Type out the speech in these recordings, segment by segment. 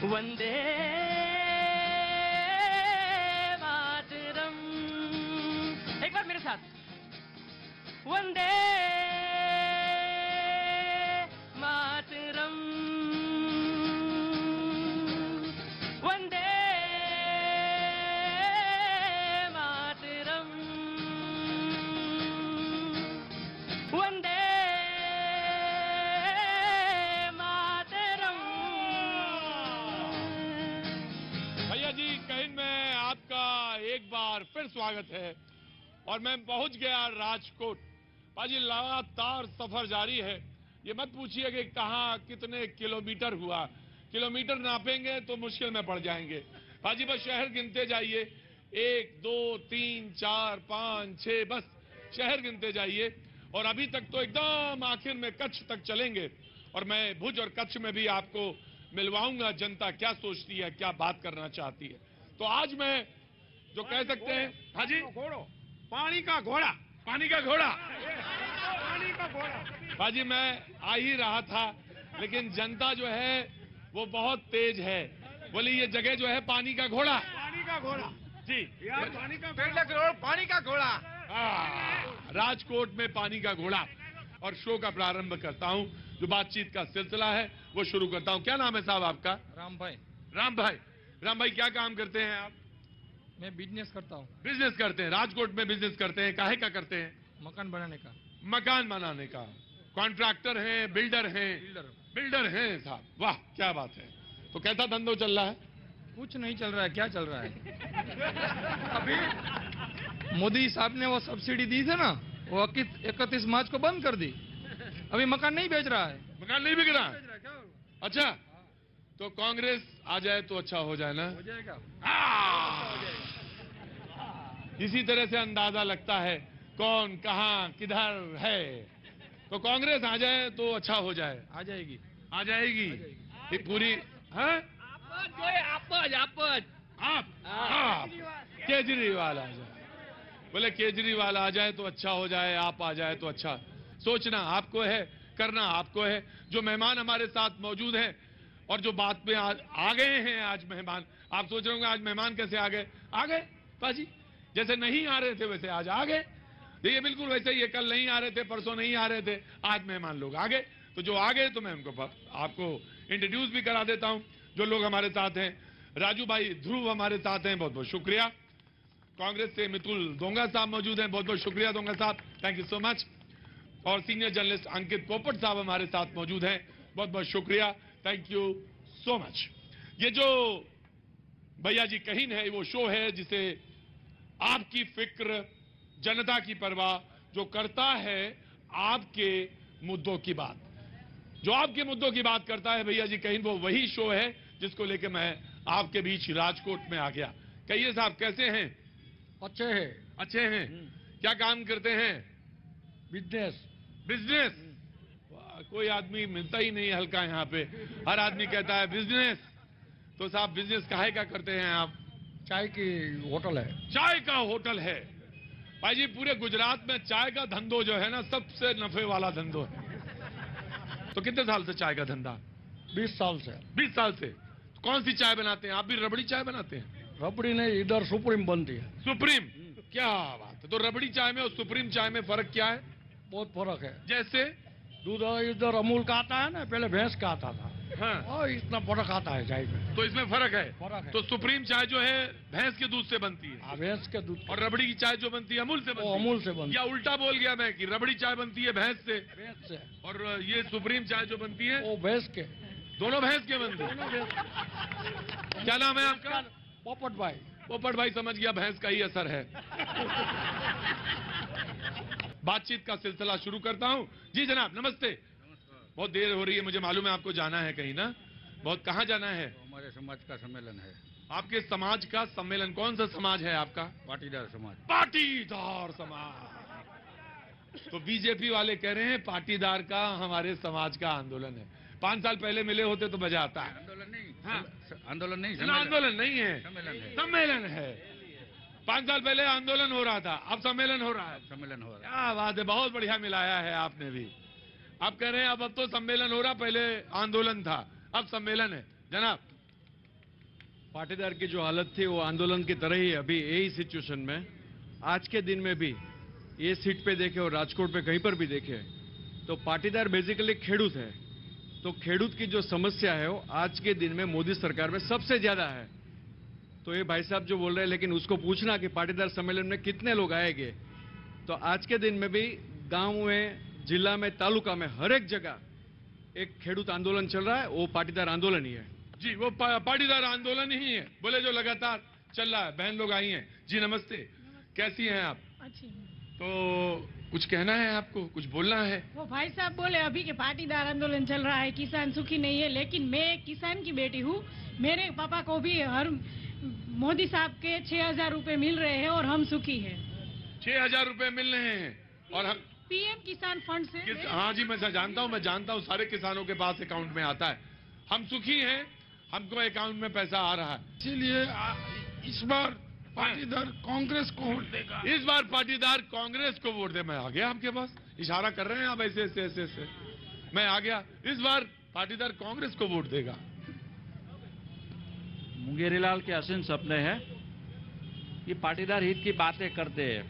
वंदे मातरम। एक बार मेरे साथ, वंदे मातरम, वंदे मातरम, वंदे मातरम। भैया जी, कहीं में आपका एक बार फिर स्वागत है और मैं पहुंच गया राजकोट। पाजी, लगातार सफर जारी है। ये मत पूछिए कि कहां कितने किलोमीटर हुआ, किलोमीटर नापेंगे तो मुश्किल में पड़ जाएंगे। पाजी, बस शहर गिनते जाइए, 1 2 3 4 5 6, बस शहर गिनते जाइए। और अभी तक तो एकदम आखिर में कच्छ तक चलेंगे और मैं भुज और कच्छ में भी आपको मिलवाऊंगा जनता क्या सोचती है, क्या बात करना चाहती है। तो आज मैं जो कह सकते हैं, हाजी, पानी का घोड़ा, पानी का घोड़ा, पानी का घोड़ा। हाजी, मैं आ ही रहा था, लेकिन जनता जो है वो बहुत तेज है। बोली ये जगह जो है पानी का घोड़ा, पानी का घोड़ा जी, यार पानी का घोड़ा, पानी का घोड़ा। राजकोट में पानी का घोड़ा। और शो का प्रारंभ करता हूं, जो बातचीत का सिलसिला है वो शुरू करता हूं। क्या नाम है साहब आपका? राम भाई। राम भाई, राम भाई क्या काम करते हैं आप? मैं बिजनेस करता हूँ। बिजनेस करते हैं, राजकोट में बिजनेस करते हैं। काहे का करते हैं? मकान बनाने का। मकान बनाने का। कॉन्ट्रैक्टर हैं, बिल्डर हैं? बिल्डर हैं साहब, वाह क्या बात है। तो कैसा धंधो चल रहा है? कुछ नहीं चल रहा है। क्या चल रहा है? अभी मोदी साहब ने वो सब्सिडी दी थी ना, वो 31 मार्च को बंद कर दी। अभी मकान नहीं बेच रहा है। मकान नहीं बिक रहा? अच्छा, तो कांग्रेस आ जाए तो अच्छा हो जाए ना? हो जाएगा। इसी तरह से अंदाजा लगता है कौन कहां किधर है। तो कांग्रेस आ जाए तो अच्छा हो जाए। आ जाएगी। आ जाएगी ये पूरी है? आप केजरीवाल आ जाए। बोले केजरीवाल आ जाए तो अच्छा हो जाए, आप आ जाए तो अच्छा। सोचना आपको है, करना आपको है। जो मेहमान हमारे साथ मौजूद हैं और जो बात में आज आ गए हैं, आज मेहमान, आप सोच रहे होंगे आज मेहमान कैसे आ गए? आ गए पाजी, जैसे नहीं आ रहे थे वैसे आज आ गए। देखिए बिल्कुल वैसे ही, ये कल नहीं आ रहे थे, परसों नहीं आ रहे थे, आज मेहमान लोग आ गए। तो जो आ गए तो मैं उनको आपको इंट्रोड्यूस भी करा देता हूं। जो लोग हमारे साथ हैं, राजू भाई ध्रुव हमारे साथ हैं, बहुत बहुत शुक्रिया। कांग्रेस से मितुल दोंगा साहब मौजूद हैं, बहुत बहुत शुक्रिया दोंगा साहब, थैंक यू सो मच। और सीनियर जर्नलिस्ट अंकित पोपट साहब हमारे साथ मौजूद हैं, बहुत बहुत शुक्रिया, थैंक यू सो मच। ये जो भैया जी कहीन है, वो शो है जिसे आपकी फिक्र जनता की परवाह, जो करता है आपके मुद्दों की बात, जो आपके मुद्दों की बात करता है भैया जी कहीन, वो वही शो है जिसको लेकर मैं आपके बीच राजकोट में आ गया। कहिए साहब कैसे हैं? अच्छे है। अच्छे हैं। क्या काम करते हैं? बिजनेस। बिजनेस। कोई आदमी मिलता ही नहीं हल्का यहाँ पे, हर आदमी कहता है बिजनेस। तो साहब बिजनेस काहे का करते हैं आप? चाय की होटल है। चाय का होटल है। भाई जी पूरे गुजरात में चाय का धंधो जो है ना, सबसे नफे वाला धंधो है। तो कितने साल से चाय का धंधा? 20 साल से। 20 साल से। तो कौन सी चाय बनाते हैं आप? भी रबड़ी चाय बनाते हैं? रबड़ी नहीं, इधर सुप्रीम बनती है। सुप्रीम, क्या बात है। तो रबड़ी चाय में और सुप्रीम चाय में फर्क क्या है? बहुत फर्क है। जैसे दूध इधर अमूल का आता है ना, पहले भैंस का आता था। हाँ। और इतना फर्क आता है चाय में। तो इसमें फर्क है? फर्क है। तो सुप्रीम चाय जो है भैंस के दूध से बनती है, भैंस के दूध। और रबड़ी की चाय जो बनती है अमूल से बनती है? अमूल से बनती है। या उल्टा बोल गया मैं कि रबड़ी चाय बनती है भैंस से, भैंस से, और ये सुप्रीम चाय जो बनती है वो भैंस के। दोनों भैंस के बनते हैं। क्या नाम है आपका? पोपट भाई। पोपट भाई, समझ गया भैंस का ही असर है। बातचीत का सिलसिला शुरू करता हूं। जी जनाब नमस्ते। बहुत देर हो रही है, मुझे मालूम है आपको जाना है कहीं ना, बहुत। कहाँ जाना है? हमारे समाज का सम्मेलन है। आपके समाज का सम्मेलन? कौन सा समाज है आपका? पाटीदार समाज। पाटीदार समाज। तो बीजेपी वाले कह रहे हैं पाटीदार का हमारे समाज का आंदोलन है। 5 साल पहले मिले होते तो मजा आता है। आंदोलन नहीं। हाँ। आंदोलन नहीं, आंदोलन नहीं है, सम्मेलन है। सम्मेलन है। 5 साल पहले आंदोलन हो रहा था, अब सम्मेलन हो रहा है। सम्मेलन हो रहा है। क्या बात है, बहुत बढ़िया मिलाया है आपने भी। आप कह रहे हैं अब तो सम्मेलन हो रहा, पहले आंदोलन था, अब सम्मेलन है। जनाब पाटीदार की जो हालत थी वो आंदोलन की तरह ही अभी यही सिचुएशन में आज के दिन में भी ये सीट पे देखे और राजकोट पे कहीं पर भी देखे तो पाटीदार बेसिकली खेडूत है। तो खेडूत की जो समस्या है वो आज के दिन में मोदी सरकार में सबसे ज्यादा है। तो ये भाई साहब जो बोल रहे हैं, लेकिन उसको पूछना कि पाटीदार सम्मेलन में कितने लोग आएंगे। तो आज के दिन में भी गांव में, जिला में, तालुका में हर एक जगह एक खेडूत आंदोलन चल रहा है, वो पाटीदार आंदोलन ही है। जी, वो पाटीदार आंदोलन ही है, बोले जो लगातार चल रहा है। बहन लोग आई हैं। जी नमस्ते, कैसी हैं आप? अच्छी। तो कुछ कहना है आपको, कुछ बोलना है? वो भाई साहब बोले अभी के पाटीदार आंदोलन चल रहा है, किसान सुखी नहीं है, लेकिन मैं एक किसान की बेटी हूँ। मेरे पापा को भी हर मोदी साहब के 6,000 रुपए मिल रहे हैं और हम सुखी हैं। 6,000 रुपए मिल रहे हैं और हम पीएम किसान फंड से। हाँ जी, मैं जानता हूँ सारे किसानों के पास अकाउंट में आता है। हम सुखी हैं, हमको अकाउंट में पैसा आ रहा है। इसीलिए इस बार पाटीदार कांग्रेस को वोट देगा। इस बार पाटीदार कांग्रेस को वोट दे। मैं आ गया आपके पास, इशारा कर रहे हैं आप ऐसे ऐसे ऐसे ऐसे। मैं आ गया। इस बार पाटीदार कांग्रेस को वोट देगा। मुंगेरीलाल के असीम सपने हैं कि पाटीदार हित की बातें करते हैं।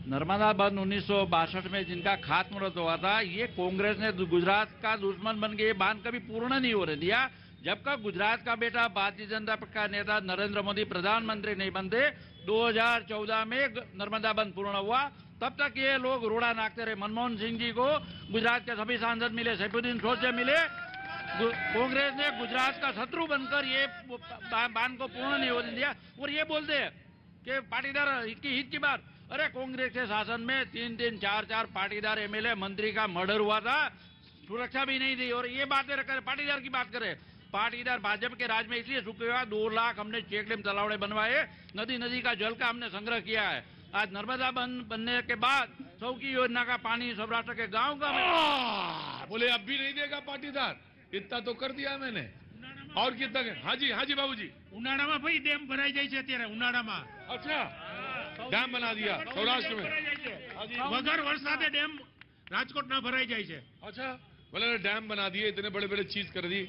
नर्मदा बंद 1962 में जिनका खात्मुहूर्त हुआ था, ये कांग्रेस ने गुजरात का दुश्मन बन के ये बांध कभी पूर्ण नहीं होने दिया। जब तक गुजरात का बेटा भारतीय जनता पार्टी का नेता नरेंद्र मोदी प्रधानमंत्री नहीं बनते, 2014 में नर्मदा बंद पूर्ण हुआ, तब तक ये लोग रोड़ा नाकते रहे। मनमोहन सिंह जी को गुजरात के सभी सांसद मिले, सैफुद्दीन सोचे मिले। कांग्रेस ने गुजरात का शत्रु बनकर ये बांध को पूर्ण नहीं होने दिया। और ये बोलते हैं कि पाटीदार की हित की बात। अरे कांग्रेस के शासन में 3-3, 4-4 पाटीदार एमएलए मंत्री का मर्डर हुआ था, सुरक्षा भी नहीं दी। और ये बातें रखे, पाटीदार की बात करें। पाटीदार भाजपा के राज में इसलिए सूखे हुआ, 2 लाख हमने चेक डैम तालाबड़े बनवाए, नदी का जल का हमने संग्रह किया है। आज नर्मदा बंद बनने के बाद सौकी योजना का पानी सौराष्ट्र के गांव का बोले अब भी नहीं देगा पाटीदार। इतना तो कर दिया मैंने, और कितना? हाँ जी बाबूजी। उनाड़ा में भाई डैम भराई जाए છે અત્યારે ઉનાળામાં। अच्छा, डैम बना दिया सौराष्ट्र में। वगर वरसादे डैम राजकोट ना भराई जाए છે। अच्छा, बोले डैम बना दिए, इतने बड़े बड़े चीज कर दी।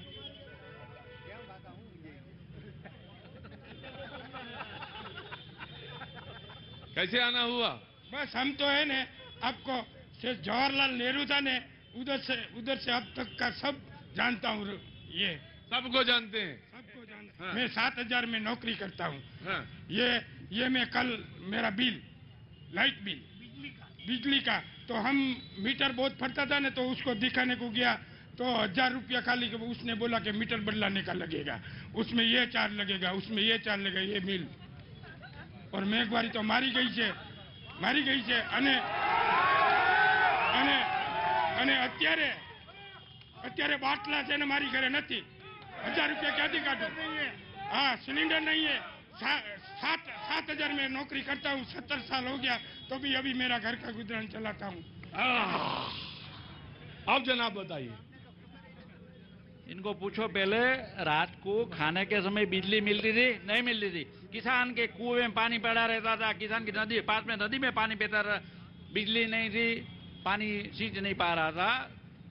कैसे आना हुआ? बस हम तो है ने आपको सिर्फ जवाहरलाल नेहरू था ने उधर से अब तक का सब जानता हूँ। ये सबको जानते हैं। सबको जानता हाँ। मैं 7,000 में नौकरी करता हूँ। हाँ। ये मैं कल मेरा बिल, लाइट बिल, बिजली का, तो हम मीटर बहुत फटता था ना, तो उसको दिखाने को गया तो 1,000 रुपया खाली उसने बोला कि मीटर बदलाने का लगेगा, उसमें ये चार्ज लगेगा, उसमें ये चार्ज लगेगा, ये बिल। और मेघवारी तो मारी गई છે અને અત્યારે બાટલા છે ને મારી ઘરે નથી। 1,000 रुपया ક્યાંથી કાઢું? हाँ, सिलेंडर नहीं है। 7,000 में नौकरी करता हूँ, 70 साल हो गया, तो भी अभी मेरा घर का गुजरान चलाता हूँ। अब जनाब बताइए। इनको पूछो, पहले रात को खाने के समय बिजली मिलती थी? नहीं मिलती थी। किसान के कुएं में पानी पड़ा रहता था, किसान की नदी पास में नदी में पानी पीता रहा, बिजली नहीं थी, पानी सींच नहीं पा रहा था।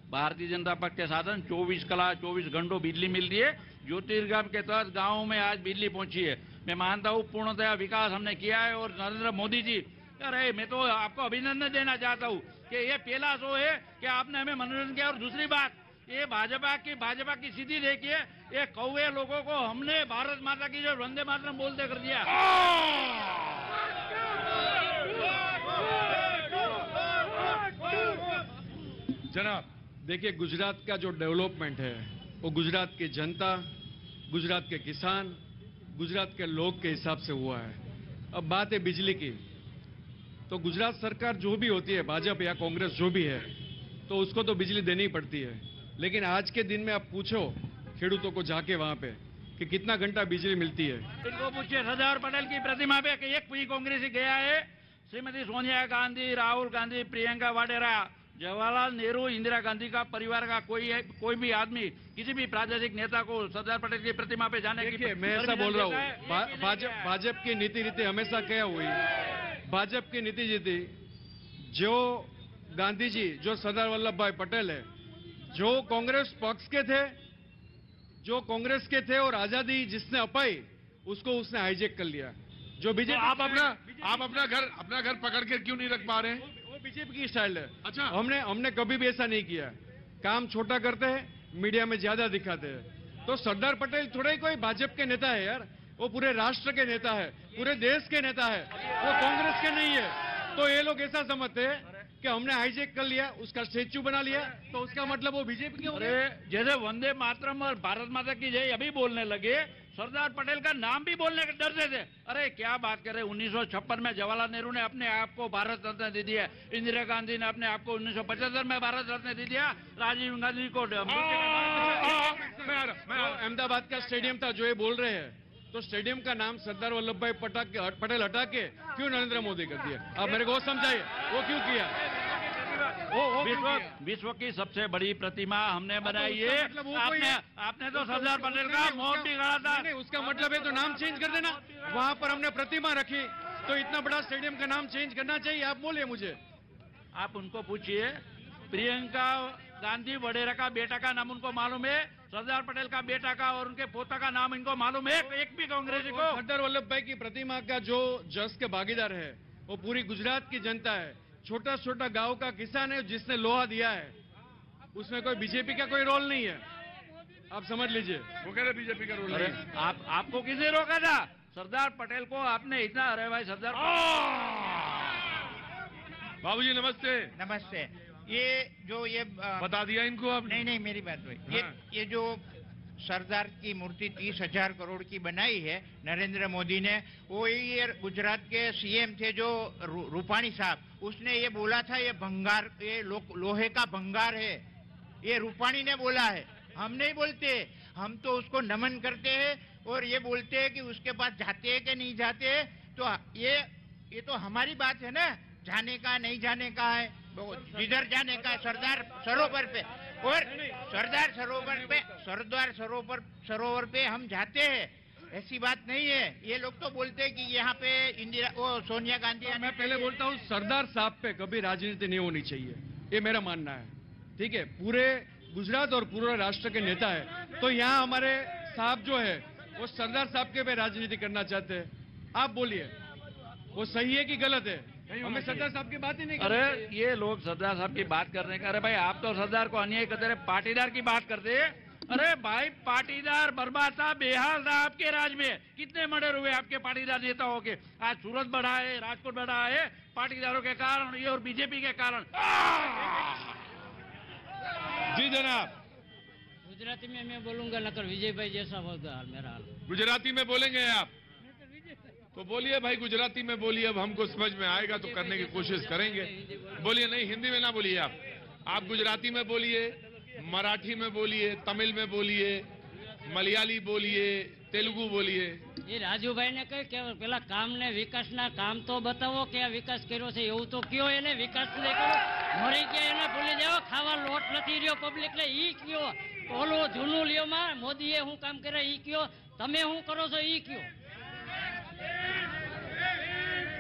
भारतीय जनता पार्टी के शासन 24 घंटों बिजली मिलती है। ज्योतिर्गम के तहत गाँव में आज बिजली पहुंची है। मैं मानता हूँ पूर्णतया विकास हमने किया है। और नरेंद्र मोदी जी, अरे मैं तो आपको अभिनंदन देना चाहता हूँ कि ये पहला शो है कि आपने हमें मनोरंजन किया। और दूसरी बात, ये भाजपा की स्थिति देखिए, ये कौवे लोगों को हमने भारत माता की जो वंदे मातरम बोलते कर दिया। जनाब देखिए, गुजरात का जो डेवलपमेंट है वो गुजरात की जनता, गुजरात के किसान, गुजरात के लोग के हिसाब से हुआ है। अब बात है बिजली की, तो गुजरात सरकार जो भी होती है, भाजपा या कांग्रेस जो भी है, तो उसको तो बिजली देनी ही पड़ती है। लेकिन आज के दिन में आप पूछो खेडूतों को जाके वहां पे कि कितना घंटा बिजली मिलती है। इनको पूछिए, सरदार पटेल की प्रतिमा पे कि एक भी कांग्रेसी गया है? श्रीमती सोनिया गांधी, राहुल गांधी, प्रियंका वाड्रा, जवाहरलाल नेहरू, इंदिरा गांधी का परिवार का कोई भी आदमी किसी भी प्रादेशिक नेता को सरदार पटेल की प्रतिमा पे जाने की? मैं ऐसा बोल रहा हूँ, भाजपा की नीति रीति हमेशा क्या हुई? भाजपा की नीति रीति, जो गांधी जी, जो सरदार वल्लभ भाई पटेल है, जो कांग्रेस पक्ष के थे, जो कांग्रेस के थे और आजादी जिसने अपाई, उसको उसने हाईजेक कर लिया। जो तो बीजेपी आप अपना घर पकड़ के क्यों नहीं रख पा रहे हैं? वो बीजेपी की स्टाइल है। अच्छा। हमने कभी भी ऐसा नहीं किया। काम छोटा करते हैं, मीडिया में ज्यादा दिखाते हैं। तो सरदार पटेल थोड़ा ही कोई भाजपा के नेता है यार, वो पूरे राष्ट्र के नेता है, पूरे देश के नेता है, वो कांग्रेस के नहीं है। तो ये लोग ऐसा समझते हैं कि हमने हाईजेक कर लिया, उसका स्टेच्यू बना लिया, तो उसका मतलब वो बीजेपी के हो गए। अरे जैसे वंदे मातरम और भारत माता की जय अभी बोलने लगे, सरदार पटेल का नाम भी बोलने के डरते थे। अरे क्या बात कर रहे, 1956 में जवाहरलाल नेहरू ने अपने आप को भारत रत्न दे दिया, इंदिरा गांधी ने अपने आप को 1975 में भारत रत्न दे दिया, राजीव गांधी को अहमदाबाद का स्टेडियम था जो ये बोल रहे हैं, तो स्टेडियम का नाम सरदार वल्लभ भाई पटेल हटा के क्यों नरेंद्र मोदी कर दिया? आप मेरे को समझाइए, वो क्यों किया? विश्व की सबसे बड़ी प्रतिमा हमने बनाई है। मतलब वो कोई आपने तो सरदार पटेल का मौत भी गढ़ा था। नहीं, उसका मतलब है तो नाम चेंज कर देना। वहां पर हमने प्रतिमा रखी, तो इतना बड़ा स्टेडियम का नाम चेंज करना चाहिए? आप बोलिए मुझे। आप उनको पूछिए, प्रियंका गांधी वडेरा का बेटा का नाम उनको मालूम है? सरदार पटेल का बेटा का और उनके पोता का नाम इनको मालूम है? एक भी कांग्रेसी को? सरदार वल्लभ भाई की प्रतिमा का जो जस के भागीदार है वो पूरी गुजरात की जनता है। छोटा छोटा गांव का किसान है जिसने लोहा दिया है, उसमें कोई बीजेपी का कोई रोल नहीं है। आप समझ लीजिए। वो कह रहे बीजेपी का रोल अरे नहीं है। आपको किसने रोका था? सरदार पटेल को आपने इतना, अरे भाई सरदार बाबूजी नमस्ते। नमस्ते। ये जो ये बता दिया इनको आपने? नहीं मेरी बात हुई। हाँ। ये जो सरदार की मूर्ति 30,000 करोड़ की बनाई है नरेंद्र मोदी ने, वो ये गुजरात के सीएम थे जो रूपाणी साहब, उसने ये बोला था ये भंगार, ये लोहे का भंगार है, ये रूपाणी ने बोला है, हम नहीं बोलते। हम तो उसको नमन करते हैं और ये बोलते हैं कि उसके पास जाते हैं कि नहीं जाते। तो ये तो हमारी बात है ना, जाने का नहीं जाने का है, जिधर जाने का है सरदार सरोवर पे, और सरदार सरोवर पे हम जाते हैं, ऐसी बात नहीं है। ये लोग तो बोलते हैं कि यहाँ पे सोनिया गांधी। मैं पहले बोलता हूँ सरदार साहब पे कभी राजनीति नहीं होनी चाहिए, ये मेरा मानना है। ठीक है, पूरे गुजरात और पूरे राष्ट्र के नेता है, तो यहाँ हमारे साहब जो है वो सरदार साहब के पे राजनीति करना चाहते हैं। आप बोलिए वो सही है कि गलत है? हमें सरदार साहब की बात ही नहीं। अरे ये लोग सरदार साहब की बात करने का, अरे भाई आप तो सरदार को अन्याय करते रहे, पाटीदार की बात करते। अरे भाई पाटीदार बर्बाद था, बेहाल था आपके राज में। कितने मर्डर हुए आपके पाटीदार नेताओं के? आज सूरत बढ़ा है, राजकोट बढ़ा है पाटीदारों के कारण, ये और बीजेपी के कारण। जी जनाब। गुजराती में मैं बोलूंगा, नकर विजय भाई जैसा होगा हाल मेरा हाल। गुजराती में बोलेंगे आप तो बोलिए भाई, गुजराती में बोलिए, अब हमको समझ में आएगा तो करने की कोशिश करेंगे। बोलिए, नहीं हिंदी में ना बोलिए आप गुजराती में बोलिए, मराठी में बोलिए, तमिल में बोलिए, मलयाली बोलिए, तेलुगु बोलिए। એ રાજુભાઈ ને કહે કે પેલા કામ ને વિકાસ ના કામ તો બતાવો કે આ વિકાસ કર્યો છે, એવું તો કયો એને વિકાસ ને કરો, મરી ગયા એને ભૂલી જાઓ, ખાવા લોટ નથી રહ્યો પબ્લિક ને ઈ કયો, ઓલું જૂનું લ્યો માં મોદીએ શું કામ કરે ઈ કયો, તમે શું કરો છો ઈ કયો।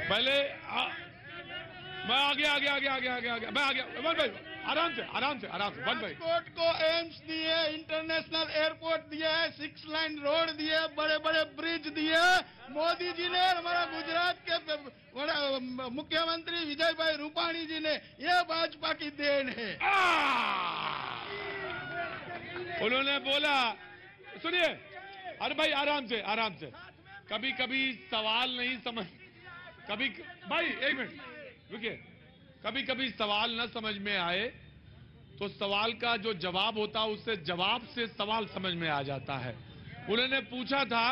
पहले मैं आगे मैं आ गया वन भाई, आराम से वन भाई। राजकोट को एम्स दिए, इंटरनेशनल एयरपोर्ट दिया है, 6 लाइन रोड दिए, बड़े बड़े ब्रिज दिए मोदी जी ने, हमारा गुजरात के मुख्यमंत्री विजय भाई रूपाणी जी ने, ये भाजपा की देन है। उन्होंने बोला, सुनिए, अरे भाई आराम से कभी कभी सवाल नहीं समझ, कभी भाई एक मिनट रुकिए, कभी कभी सवाल न समझ में आए तो सवाल का जो जवाब होता है उससे जवाब से सवाल समझ में आ जाता है। उन्होंने पूछा था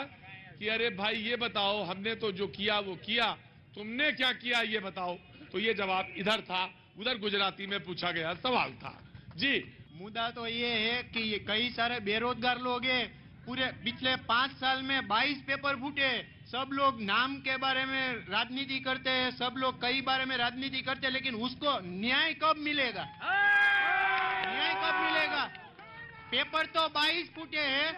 कि अरे भाई ये बताओ, हमने तो जो किया वो किया, तुमने क्या किया ये बताओ, तो ये जवाब इधर था, उधर गुजराती में पूछा गया सवाल था। जी मुद्दा तो ये है कि ये कई सारे बेरोजगार लोग हैं, पूरे पिछले 5 साल में 22 पेपर फूटे, सब लोग नाम के बारे में राजनीति करते हैं, सब लोग कई बारे में राजनीति करते हैं, लेकिन उसको न्याय कब मिलेगा? पेपर तो 22 फूटे हैं,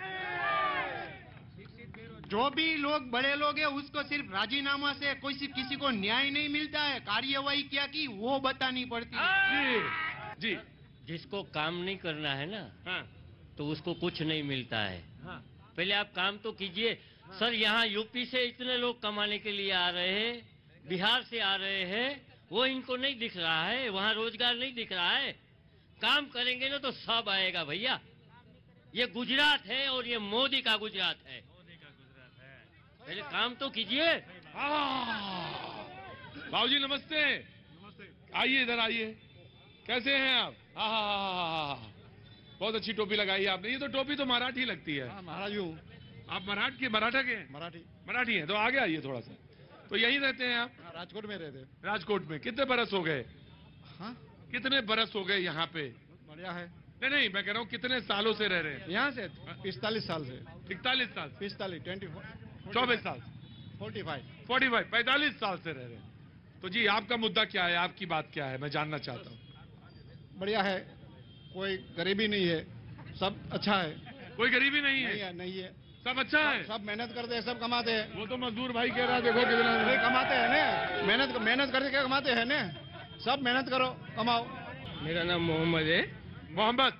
जो भी लोग बड़े लोग हैं उसको सिर्फ राजीनामा से किसी को न्याय नहीं मिलता है, कार्यवाही क्या की वो बतानी पड़ती है। जी जिसको काम नहीं करना है ना, हाँ। तो उसको कुछ नहीं मिलता है। हाँ। पहले आप काम तो कीजिए, सर यहाँ यूपी से इतने लोग कमाने के लिए आ रहे हैं, बिहार से आ रहे हैं, वो इनको नहीं दिख रहा है, वहाँ रोजगार नहीं दिख रहा है। काम करेंगे ना तो सब आएगा भैया। ये गुजरात है और ये मोदी का गुजरात है। पहले काम तो कीजिए। बाबूजी नमस्ते। आइए इधर आइए। कैसे हैं आप? हाँ, बहुत अच्छी टोपी लगाई है आपने। ये तो टोपी तो मराठी लगती है। महाराज हूँ। आप मराठा के? मराठी हैं। तो आगे आइए थोड़ा सा। तो यहीं रहते हैं आप? राजकोट में रहते। राजकोट में कितने बरस हो गए? हाँ, कितने बरस हो गए यहाँ पे? बढ़िया है। नहीं, मैं कह रहा हूँ कितने सालों से रह रहे हैं यहाँ से? 45 साल से। 41 साल? 45, 24 साल? 45, 45 साल से रह रहे हैं। तो जी आपका मुद्दा क्या है, आपकी बात क्या है, मैं जानना चाहता हूँ। बढ़िया है, कोई गरीबी नहीं है, सब अच्छा है। कोई गरीबी नहीं है? नहीं है, सब अच्छा है। सब मेहनत करते हैं, सब कमाते हैं। वो तो मजदूर भाई कह रहा है, देखो कितना कमाते हैं ना, मेहनत करके क्या कमाते हैं ना। सब मेहनत करो, कमाओ। मेरा नाम मोहम्मद है। मोहम्मद?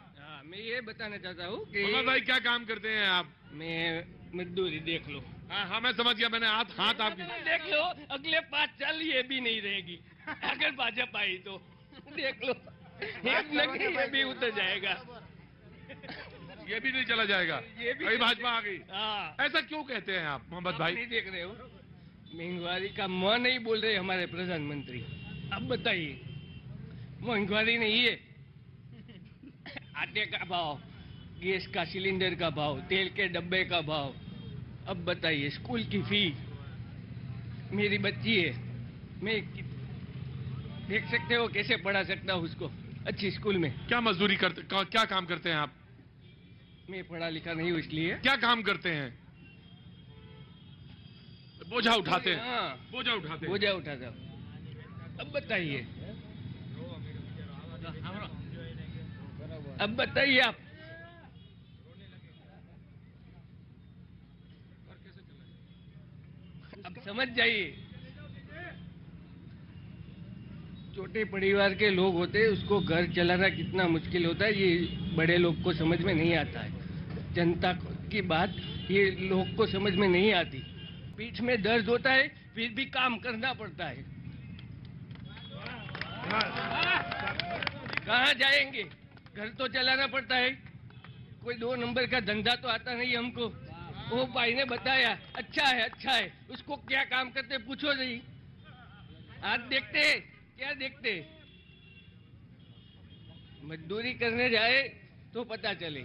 मैं ये बताना चाहता हूँ कि मोहम्मद भाई क्या काम करते हैं आप? मैं मजदूरी देख लो। हाँ, मैं समझ गया। मैंने हाथ आपकी देख लो, अगले 5 साल ये भी नहीं रहेगी अगर भाजपा आई तो। देख लो, ये भी उतर जाएगा। ये भी नहीं चला जाएगा। ये भी कहीं भाजपा आ गई। हाँ, ऐसा क्यों कहते हैं आप मोहम्मद भाई? नहीं देख रहे हो, महंगाई का मुँह नहीं बोल रहे हमारे प्रधानमंत्री। अब बताइए, महंगाई नहीं है? आटे का भाव, गैस का सिलेंडर का भाव, तेल के डब्बे का भाव। अब बताइए, स्कूल की फी, मेरी बच्ची है, मैं देख सकते हो कैसे पढ़ा सकता हूँ उसको अच्छी स्कूल में। क्या मजदूरी करते, क्या काम करते हैं आप? मैं पढ़ा लिखा नहीं हूँ इसलिए। क्या काम करते हैं? बोझा उठाते हैं? हाँ, बोझा उठाते हैं। बोझा उठाता हूँ। अब बताइए, अब बताइए आप। अब समझ जाइए, छोटे परिवार के लोग होते हैं, उसको घर चलाना कितना मुश्किल होता है, ये बड़े लोग को समझ में नहीं आता है। जनता की बात ये लोग को समझ में नहीं आती। पीठ में दर्द होता है, फिर भी काम करना पड़ता है। कहाँ जाएंगे? घर तो चलाना पड़ता है। कोई 2 नंबर का धंधा तो आता नहीं हमको। वो भाई ने बताया, अच्छा है। उसको क्या काम करते पूछो नहीं। हाथ देखते क्या देखते? मजदूरी करने जाए तो पता चले।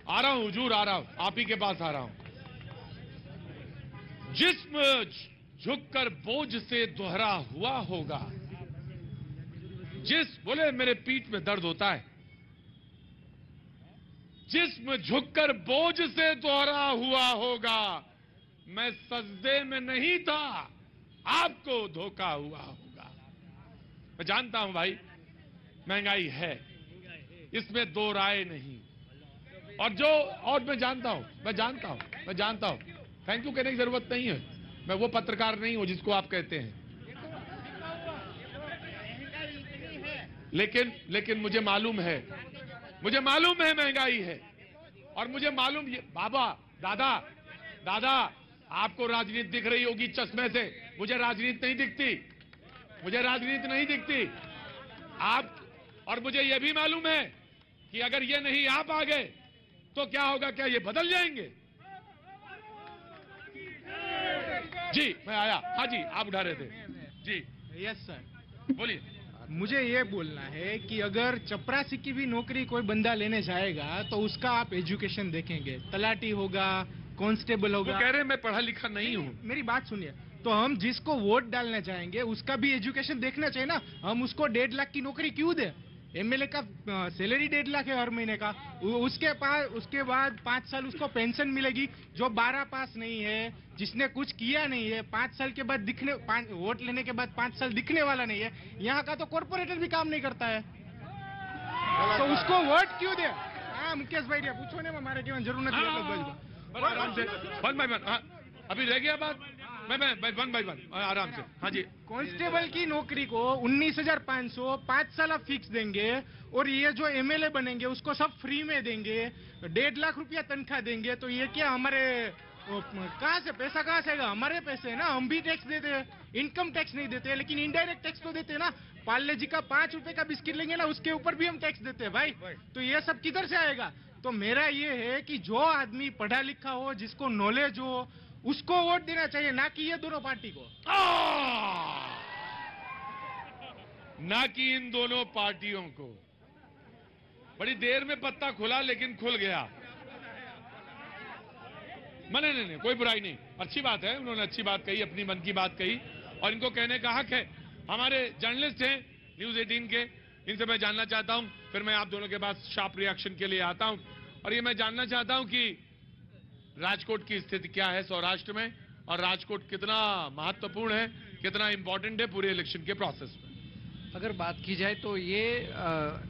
आ रहा हूं हुजूर, आ रहा हूं, आप ही के पास आ रहा हूं। जिस्म झुककर बोझ से दोहरा हुआ होगा। बोले मेरे पीठ में दर्द होता है। जिस्म झुककर बोझ से दोहरा हुआ होगा। मैं सजदे में नहीं था, आपको धोखा हुआ होगा। मैं जानता हूं भाई, महंगाई है, इसमें 2 राय नहीं। और मैं जानता हूं, थैंक यू कहने की जरूरत नहीं है। मैं वो पत्रकार नहीं हूं जिसको आप कहते हैं। लेकिन मुझे मालूम है महंगाई है। और मुझे मालूम, ये बाबा, दादा आपको राजनीति दिख रही होगी चश्मे से, मुझे राजनीति नहीं दिखती। आप, और मुझे यह भी मालूम है कि अगर ये नहीं आप आ गए तो क्या होगा? क्या ये बदल जाएंगे? जी मैं आया। हाँ जी, आप उठा रहे थे जी। यस सर, बोलिए। मुझे ये बोलना है कि अगर चपरासी की भी नौकरी कोई बंदा लेने जाएगा तो उसका आप एजुकेशन देखेंगे, तलाटी होगा, कांस्टेबल होगा। वो कह रहे हैं मैं पढ़ा लिखा नहीं हूँ। मेरी बात सुनिए, तो हम जिसको वोट डालने जाएंगे उसका भी एजुकेशन देखना चाहिए ना। हम उसको 1.5 लाख की नौकरी क्यों दे? एमएलए का सैलरी 1.5 लाख है हर महीने का। उसके बाद 5 साल उसको पेंशन मिलेगी। जो 12 पास नहीं है, जिसने कुछ किया नहीं है, 5 साल के बाद वोट लेने के बाद 5 साल दिखने वाला नहीं है। यहाँ का तो कॉर्पोरेटर भी काम नहीं करता है, तो उसको वोट क्यों दे? हाँ मुकेश भाई, पूछो ने मराठी में जरूर नहीं। अभी रह गया बात, मैं वन बाय वन आराम से। हाँ जी। कांस्टेबल की नौकरी को 19,500 5 साल फिक्स देंगे और ये जो एमएलए बनेंगे उसको सब फ्री में देंगे, 1.5 लाख रुपया तनख्वाह देंगे। तो ये क्या हमारे कहाँ से पैसा कहाँ से आएगा? हमारे पैसे है ना, हम भी टैक्स देते हैं, इनकम टैक्स नहीं देते लेकिन इनडायरेक्ट टैक्स तो देते हैं ना। पार्ले जी का 5 रुपए का बिस्किट लेंगे ना, उसके ऊपर भी हम टैक्स देते हैं भाई। तो ये सब किधर से आएगा? तो मेरा ये है कि जो आदमी पढ़ा लिखा हो, जिसको नॉलेज हो, उसको वोट देना चाहिए, ना कि ये दोनों पार्टी को। ना कि इन दोनों पार्टियों को। बड़ी देर में पत्ता खुला लेकिन खुल गया। नहीं, कोई बुराई नहीं, अच्छी बात है, उन्होंने अच्छी बात कही, अपनी मन की बात कही और इनको कहने का हक है। हमारे जर्नलिस्ट हैं न्यूज 18 के, इनसे मैं जानना चाहता हूं, फिर मैं आप दोनों के पास शार्प रिएक्शन के लिए आता हूं। और ये मैं जानना चाहता हूं कि राजकोट की स्थिति क्या है सौराष्ट्र में, और राजकोट कितना महत्वपूर्ण है, कितना इंपॉर्टेंट है पूरे इलेक्शन के प्रोसेस में। अगर बात की जाए तो ये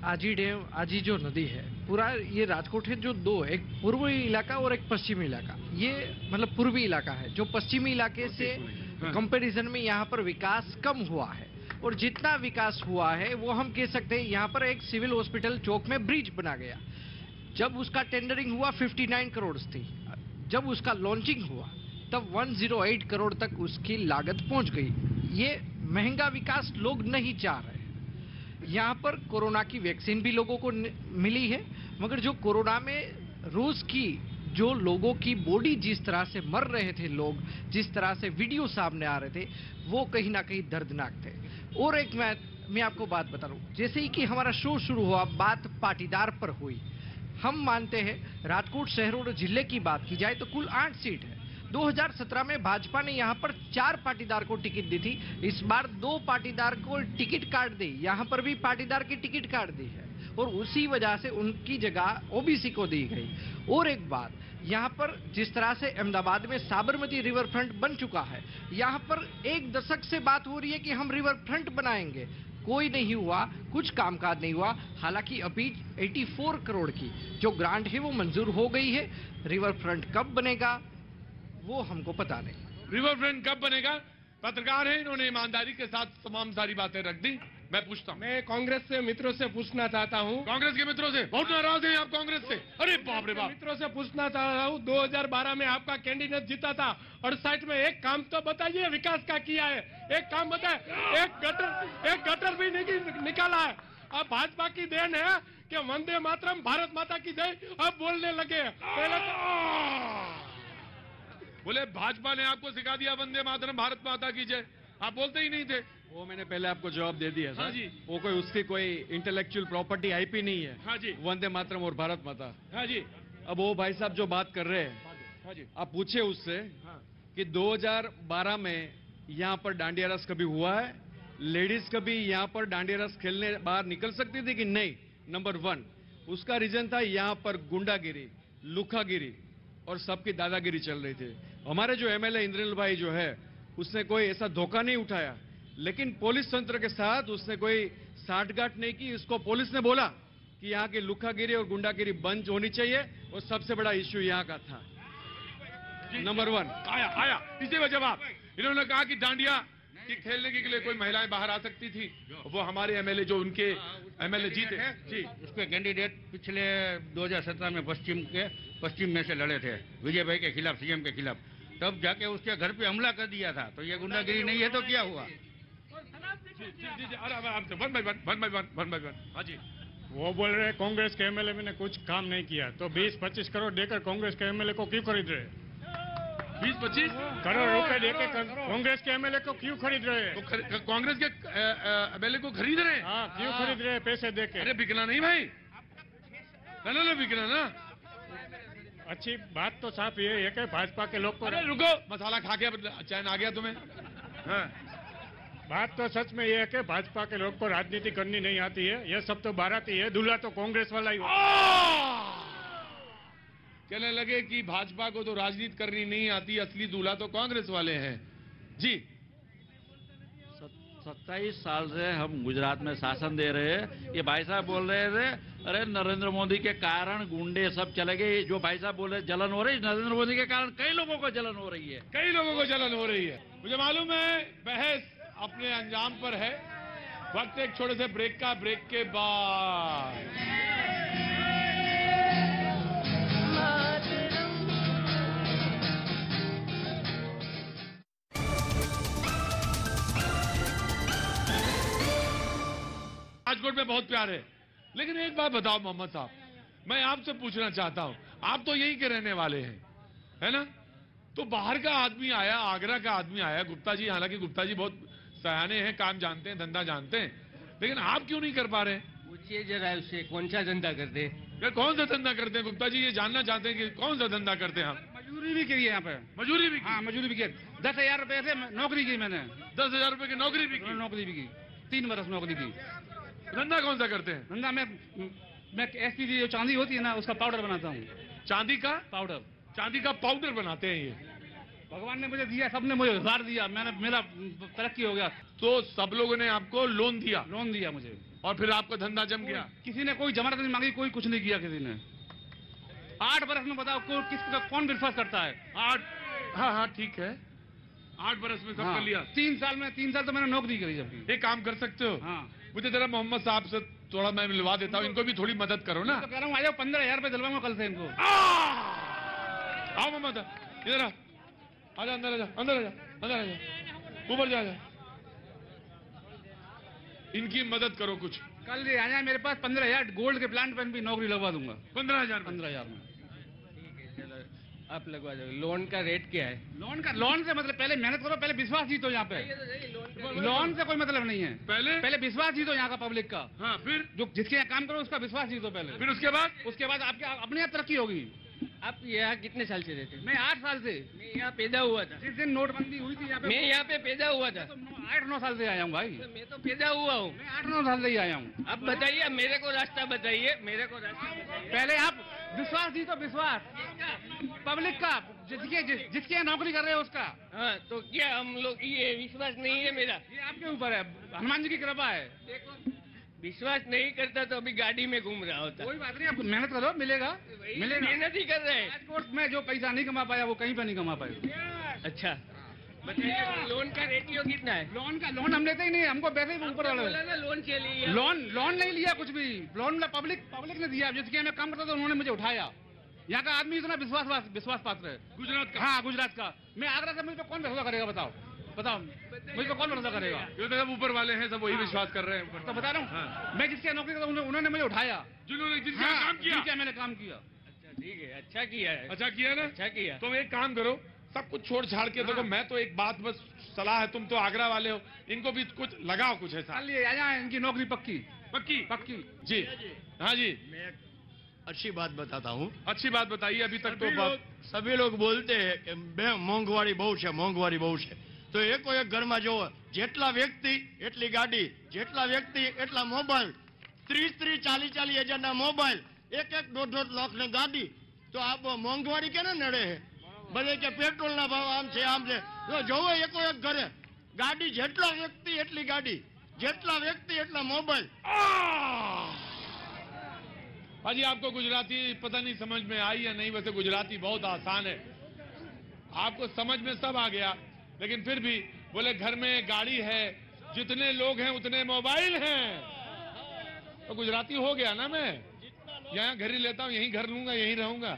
आजी डैम, आजी जो नदी है, पूरा ये राजकोट है जो दो, एक पूर्वी इलाका और एक पश्चिमी इलाका। ये मतलब पूर्वी इलाका है जो पश्चिमी इलाके से कंपैरिजन में यहाँ पर विकास कम हुआ है। और जितना विकास हुआ है वो हम कह सकते हैं, यहाँ पर एक सिविल हॉस्पिटल चौक में ब्रिज बना गया। जब उसका टेंडरिंग हुआ 59 करोड़ थी, जब उसका लॉन्चिंग हुआ तब 108 करोड़ तक उसकी लागत पहुंच गई। ये महंगा विकास लोग नहीं चाह रहे। यहाँ पर कोरोना की वैक्सीन भी लोगों को मिली है, मगर जो कोरोना में रोज की जो लोगों की बॉडी जिस तरह से मर रहे थे लोग, जिस तरह से वीडियो सामने आ रहे थे, वो कहीं ना कहीं दर्दनाक थे। और एक मैं आपको बात बता रहा हूँ, जैसे ही कि हमारा शो शुरू हुआ, बात पाटीदार पर हुई। हम मानते हैं राजकोट शहर और जिले की बात की जाए तो कुल 8 सीट है। 2017 में भाजपा ने यहाँ पर 4 पाटीदार को टिकट दी थी, इस बार 2 पाटीदार को टिकट काट दी, यहाँ पर भी पाटीदार की टिकट काट दी है और उसी वजह से उनकी जगह ओबीसी को दी गई। और एक बात, यहाँ पर जिस तरह से अहमदाबाद में साबरमती रिवर फ्रंट बन चुका है, यहाँ पर 1 दशक से बात हो रही है कि हम रिवर फ्रंट बनाएंगे, कोई नहीं हुआ, कुछ कामकाज नहीं हुआ। हालांकि अभी 84 करोड़ की जो ग्रांट है वो मंजूर हो गई है। रिवर फ्रंट कब बनेगा वो हमको पता नहीं। रिवर फ्रंट कब बनेगा? पत्रकार हैं, इन्होंने ईमानदारी के साथ तमाम सारी बातें रख दी। मैं पूछता हूँ, मैं कांग्रेस से मित्रों से पूछना चाहता हूँ। कांग्रेस के मित्रों से बहुत नाराज हैं आप कांग्रेस से? अरे बाप रे बाप। मित्रों से पूछना चाहता हूँ, 2012 में आपका कैंडिडेट जीता था, 68 में एक काम तो बताइए विकास का किया है, एक काम बताए। एक गटर भी नहीं निकाला है। अब भाजपा की देन है कि वंदे मातरम, भारत माता की जय अब बोलने लगे। पहले तो बोले भाजपा ने आपको सिखा दिया वंदे मातरम, भारत माता की जय, आप बोलते ही नहीं थे। वो मैंने पहले आपको जवाब दे दिया सर। हाँ जी। वो कोई उसकी कोई इंटेलेक्चुअल प्रॉपर्टी आईपी नहीं है। हाँ जी। वंदे मातरम और भारत माता। हाँ जी। अब वो भाई साहब जो बात कर रहे हैं, हाँ जी, आप पूछे उससे कि 2012 में यहाँ पर डांडिया रस कभी हुआ है? लेडीज कभी यहाँ पर डांडिया रस खेलने बाहर निकल सकती थी कि नहीं? नंबर 1 उसका रीजन था यहाँ पर गुंडागिरी, लुखागिरी और सबकी दादागिरी चल रही थी। हमारे जो एमएलए इंद्रनील भाई जो है, उसने कोई ऐसा धोखा नहीं उठाया, लेकिन पुलिस तंत्र के साथ उसने कोई साठगांठ नहीं की। उसको पुलिस ने बोला कि यहाँ की लुखागिरी और गुंडागिरी बंद होनी चाहिए, और सबसे बड़ा इश्यू यहाँ का था। नंबर 1 आया इसी वजह जवाब। इन्होंने कहा कि डांडिया की खेलने के लिए कोई महिलाएं बाहर आ सकती थी, वो हमारे एमएलए जो उनके एमएलए जीते जी, उसके कैंडिडेट पिछले 2017 में पश्चिम में से लड़े थे, विजय भाई के खिलाफ, सीएम के खिलाफ। तब जाके उसके घर पे हमला कर दिया था, तो ये गुंडागिरी नहीं है तो क्या हुआ? One by one. हाँ जी। वो बोल रहे कांग्रेस के एमएलए ने कुछ काम नहीं किया, तो 20-25 करोड़ देकर कांग्रेस के एमएलए को क्यों खरीद रहे? 20-25 करोड़ रुपए देकर कांग्रेस के एमएलए को क्यों खरीद रहे हैं? तो कांग्रेस के एमएलए को खरीद रहे हैं? हाँ, क्यों खरीद रहे हैं पैसे देके? अरे बिकना नहीं भाई, ना बिकना ना। अच्छी बात तो साफ ये है कि भाजपा के लोग को, अरे रुको, मसाला खा के चैन आ गया तुम्हें? हाँ। बात तो सच में ये है कि भाजपा के लोग को राजनीति करनी नहीं आती है। ये सब तो बाराती है, दूल्हा तो कांग्रेस वाला ही हो। कहने लगे कि भाजपा को तो राजनीति करनी नहीं आती, असली दूल्हा तो कांग्रेस वाले हैं जी। 27 साल से हम गुजरात में शासन दे रहे हैं। ये भाई साहब बोल रहे थे अरे नरेंद्र मोदी के कारण गुंडे सब चले गए। जो भाई साहब बोल रहे जलन हो रही, नरेंद्र मोदी के कारण कई लोगों को जलन हो रही है। कई लोगों को जलन हो रही है। मुझे मालूम है बहस अपने अंजाम पर है। वक्त एक छोटे से ब्रेक का, ब्रेक के बाद राजकोट में बहुत प्यार है। लेकिन एक बात बताओ मोहम्मद साहब, मैं आपसे पूछना चाहता हूं, आप तो यहीं के रहने वाले हैं, है ना? तो बाहर का आदमी आया, आगरा का आदमी आया, गुप्ता जी, हालांकि गुप्ता जी बहुत सयाने हैं, काम जानते हैं, धंधा जानते हैं, लेकिन आप क्यों नहीं कर पा रहे? पूछिए जरा उससे कौन सा धंधा करते हैं। कौन सा धंधा करते हैं गुप्ता जी? ये जानना चाहते हैं कि कौन सा धंधा करते हैं हम? मजदूरी भी की है यहाँ पे। मजदूरी भी की? हाँ, मजदूरी भी की। 10,000 रुपए से नौकरी की मैंने। 10,000 रुपए की नौकरी भी की? नौकरी भी की, 3 वर्ष नौकरी की। धंधा कौन सा करते हैं? धंधा मैं एसपी की जो चांदी होती है ना, उसका पाउडर बनाता हूँ। चांदी का पाउडर? चांदी का पाउडर बनाते हैं ये? भगवान ने मुझे दिया, सबने मुझे उधार दिया, मेरा तरक्की हो गया। तो सब लोगों ने आपको लोन दिया? लोन दिया मुझे, और फिर आपका धंधा जम गया? किसी ने कोई जमानत नहीं मांगी, कोई कुछ नहीं किया किसी ने। 8 बरस में बताओ किसका कौन विश्वास करता है? 8? हाँ ठीक है, 8 बरस में सब कर लिया। 3 साल तो मैंने नौकरी करी। जब एक काम कर सकते हो, हाँ, मुझे जरा मोहम्मद साहब से थोड़ा मैं मिलवा देता हूँ, इनको भी थोड़ी मदद करो ना। तो कह रहा हूँ आ जाओ, 15,000 रुपए दिलवाऊंगा कल से इनको। आओ मोहम्मद, इधर आजा, अंदर आजा, अंदर आजा, अंदर आजा, ऊपर जा। इनकी मदद करो कुछ। कल आ जाए मेरे पास, 15,000 गोल्ड के प्लांट पर भी नौकरी लगवा दूंगा। 15,000 में। आप लगवा दो। लोन का रेट क्या है? लोन से मतलब पहले मेहनत करो, पहले विश्वास जीतो। यहाँ पे लोन से कोई मतलब नहीं है। पहले विश्वास जीतो यहाँ का पब्लिक का। हाँ, फिर जो जिसके यहाँ काम करो उसका विश्वास जीतो पहले। फिर उसके बाद आपके अपने यहाँ तरक्की होगी। आप यहाँ कितने साल से रहते हैं? मैं 8 साल से। मैं यहाँ पैदा हुआ था। जिस दिन नोटबंदी हुई थी यहाँ पे, मैं यहाँ पे पैदा हुआ था। 8-9 साल से आया हूँ भाई। मैं तो पैदा हुआ हूँ। मैं 8-9 साल से ही आया हूँ। अब बताइए, मेरे को रास्ता बताइए, मेरे को रास्ता बताइए। पहले आप विश्वास जीतो, विश्वास पब्लिक का, जिसके यहाँ नौकरी कर रहे हो उसका। हाँ, तो क्या हम लोग, ये विश्वास नहीं है मेरा? ये आपके ऊपर है, हनुमान जी की कृपा है। देखो, विश्वास नहीं करता तो अभी गाड़ी में घूम रहा होता। कोई बात नहीं, आप मेहनत करो, मिलेगा। मेहनत ही कर रहे हैं। राजकोट में जो पैसा नहीं कमा पाया वो कहीं पर नहीं कमा पाए। अच्छा बताइए, लोन का रेटियो कितना है? लोन हम लेते ही नहीं, हमको पैसे ही ऊपर वाले। बोला ना लोन के लिए। लोन नहीं लिया कुछ भी। लोन पब्लिक ने दिया। जिसके मैं काम करता था उन्होंने मुझे उठाया। यहाँ का आदमी इतना विश्वास पात्र है। गुजरात का? हाँ, गुजरात का। मैं आगरा से, मुझे तो कौन भरोसा करेगा? बताओ मुझे तो कौन भरोसा करेगा? ये तो सब ऊपर वाले हैं, सब वही विश्वास कर रहे हैं। तो बता रहा हूँ, मैं जिसके नौकरी करता हूँ उन्होंने मुझे उठाया। जिनके काम किया? मैंने काम किया। अच्छा ठीक है, अच्छा किया है। अच्छा किया ना? अच्छा किया। तुम एक काम करो, सब कुछ छोड़ छाड़ के देखो। मैं तो एक बात बस सलाह है, तुम तो आगरा वाले हो, इनको भी कुछ लगाओ कुछ ऐसा। इनकी नौकरी पक्की जी। हाँ जी, मैं अच्छी बात बताता हूँ। अच्छी बात बताइए। अभी तक तो सभी लोग बोलते हैं कि मोंघवारी बहुत है, मोंघवारी बहुत है। तो એકો એક ઘરમાં જો જેટલા વ્યક્તિ એટલી ગાડી, જેટલા વ્યક્તિ એટલા મોબાઈલ, 30-30, 40-40 હજારના મોબાઈલ, 1-1, 1.5 લાખની ગાડી, તો આ મોંઘવારી કેને નડે છે? બધે કે પેટ્રોલના ભાવ આમ છે આમ છે। તો જોવો એકો એક ઘરે ગાડી, જેટલા વ્યક્તિ એટલી ગાડી, જેટલા વ્યક્તિ એટલા મોબાઈલ। हाजी, आपको गुजराती पता नहीं समझ में आई या नहीं, वैसे गुजराती बहुत आसान है, आपको समझ में सब आ गया। लेकिन फिर भी बोले घर में गाड़ी है, जितने लोग हैं उतने मोबाइल हैं। तो गुजराती हो गया ना मैं? यहाँ घर ही लेता हूँ, यहीं घर लूंगा, यहीं रहूंगा।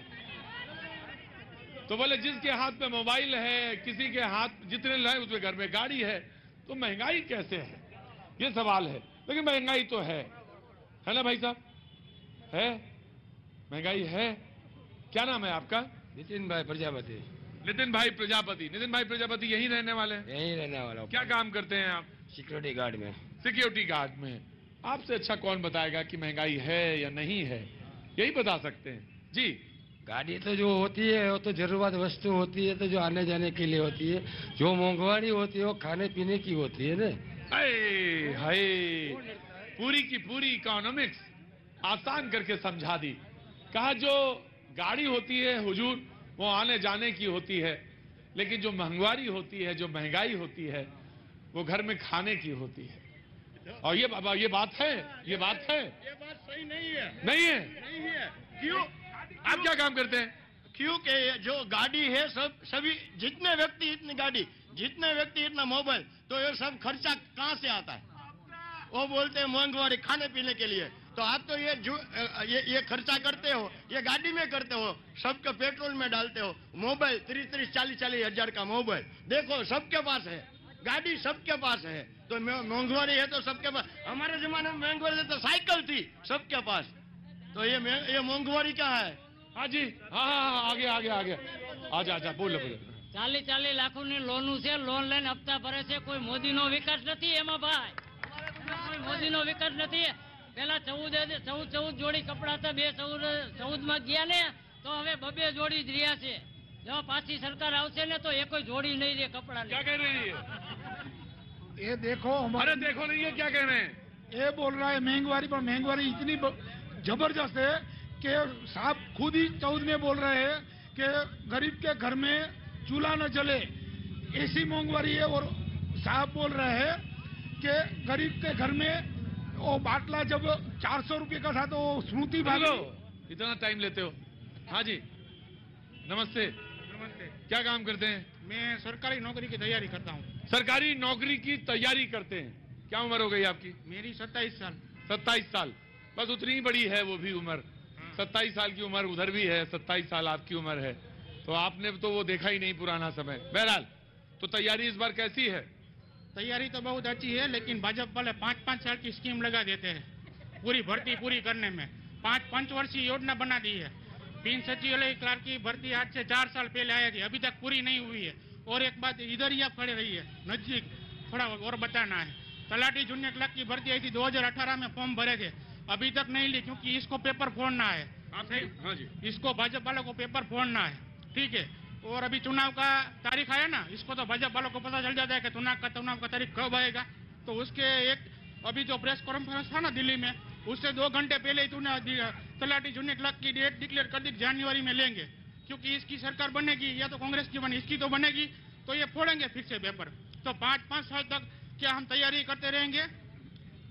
तो बोले जिसके हाथ में मोबाइल है, किसी के हाथ जितने लाए उसके घर में गाड़ी है, तो महंगाई कैसे है, ये सवाल है। लेकिन महंगाई तो है ना भाई साहब? है महंगाई है। क्या नाम है आपका? नितिन भाई प्रजापति। नितिन भाई प्रजापति। नितिन भाई प्रजापति यहीं रहने वाले हैं? यहीं रहने वाला। क्या काम करते हैं आप? सिक्योरिटी गार्ड में। सिक्योरिटी गार्ड में। आपसे अच्छा कौन बताएगा कि महंगाई है या नहीं है? यही बता सकते हैं जी। गाड़ी तो जो होती है वो तो जरूरत वस्तु होती है, तो जो आने जाने के लिए होती है। जो मोंघवारी होती है वो खाने पीने की होती है ना। हाय, पूरी की पूरी इकोनॉमिक्स आसान करके समझा दी। कहा जो गाड़ी होती है हुजूर, वो आने जाने की होती है, लेकिन जो महंगाई होती है, जो महंगाई होती है, वो घर में खाने की होती है। और ये बाबा ये बात है, ये बात सही नहीं है। नहीं है? नहीं है। क्यों? आप क्या काम करते हैं? क्योंकि जो गाड़ी है सभी जितने व्यक्ति इतनी गाड़ी, जितने व्यक्ति इतना मोबाइल, तो ये सब खर्चा कहाँ से आता है? वो बोलते हैं महंगाई खाने पीने के लिए। तो आप तो ये खर्चा करते हो, ये गाड़ी में करते हो, सबके पेट्रोल में डालते हो। मोबाइल 30-40 हजार का मोबाइल देखो सबके पास है, गाड़ी सबके पास है। तो महंगाई है तो सबके पास। हमारे जमाने में महंगाई तो साइकिल थी सबके पास। तो ये महंगाई क्या है? हाँ जी, हाँ आगे आगे आगे आजा बोलो 40 લાખની લોનું છે, લોન લઈને હપ્તા ભરે છે। કોઈ મોદીનો વિકાસ નથી એમાં ભાઈ, કોઈ મોદીનો વિકાસ નથી। પેલા 14 જોડી કપડા હતા, 2014 માં ગયા ને તો હવે 2 જોડી જ રહ્યા છે। જો પાછી સરકાર આવશે ને તો એકોય જોડી નહીં રહે કપડા। क्या कह रही है? ये देखो अरे देखो नहीं, ये क्या कह रहे हैं? ये बोल रहा है महंगाई पर महंगाई इतनी जबरदस्त है कि साहब खुद ही 14 में बोल रहे हैं कि गरीब के घर में चूल्हा न जले, ऐसी महंगाई है। और साहब बोल रहे हैं कि गरीब के घर में वो बाटला जब 400 रुपये का था तो स्मृति भागो। इतना टाइम लेते हो? हाँ जी, नमस्ते। क्या काम करते हैं? मैं सरकारी नौकरी की तैयारी करता हूँ। सरकारी नौकरी की तैयारी करते हैं। क्या उम्र हो गई आपकी? मेरी 27 साल। 27 साल, बस उतनी ही बड़ी है वो भी उम्र। 27 साल की उम्र उधर भी है, 27 साल आपकी उम्र है। तो आपने तो वो देखा ही नहीं पुराना समय। बहरहाल, तो तैयारी इस बार कैसी है? तैयारी तो बहुत अच्छी है, लेकिन भाजपा वाले 5-5 साल की स्कीम लगा देते हैं पूरी भर्ती पूरी करने में। 5 पंचवर्षीय योजना बना दी है। 3 सचिवालय क्लर्क की भर्ती आज से 4 साल पहले आई थी, अभी तक पूरी नहीं हुई है। और एक बात इधर ही आप खड़े रही है, नजदीक थोड़ा और बताना है। तलाटी जूनियर क्लर्क की भर्ती आई थी 2018 में, फॉर्म भरे थे, अभी तक नहीं ली क्योंकि इसको पेपर फोड़ना है। हाँ जी, इसको भाजपा वालों को पेपर फोड़ना है, ठीक है। और अभी चुनाव का तारीख आया ना, इसको तो भाजपा वालों को पता चल जाता है कि चुनाव का तारीख कब आएगा। तो उसके अभी जो प्रेस कॉन्फ्रेंस था ना दिल्ली में, उससे 2 घंटे पहले ही तलाटी जूनियर क्लर्क की डेट डिक्लेयर कर दी, जनवरी में लेंगे। क्योंकि इसकी सरकार बनेगी या तो कांग्रेस की बने, इसकी तो बनेगी, तो ये फोड़ेंगे फिर से पेपर। तो 5-5 साल तक क्या हम तैयारी करते रहेंगे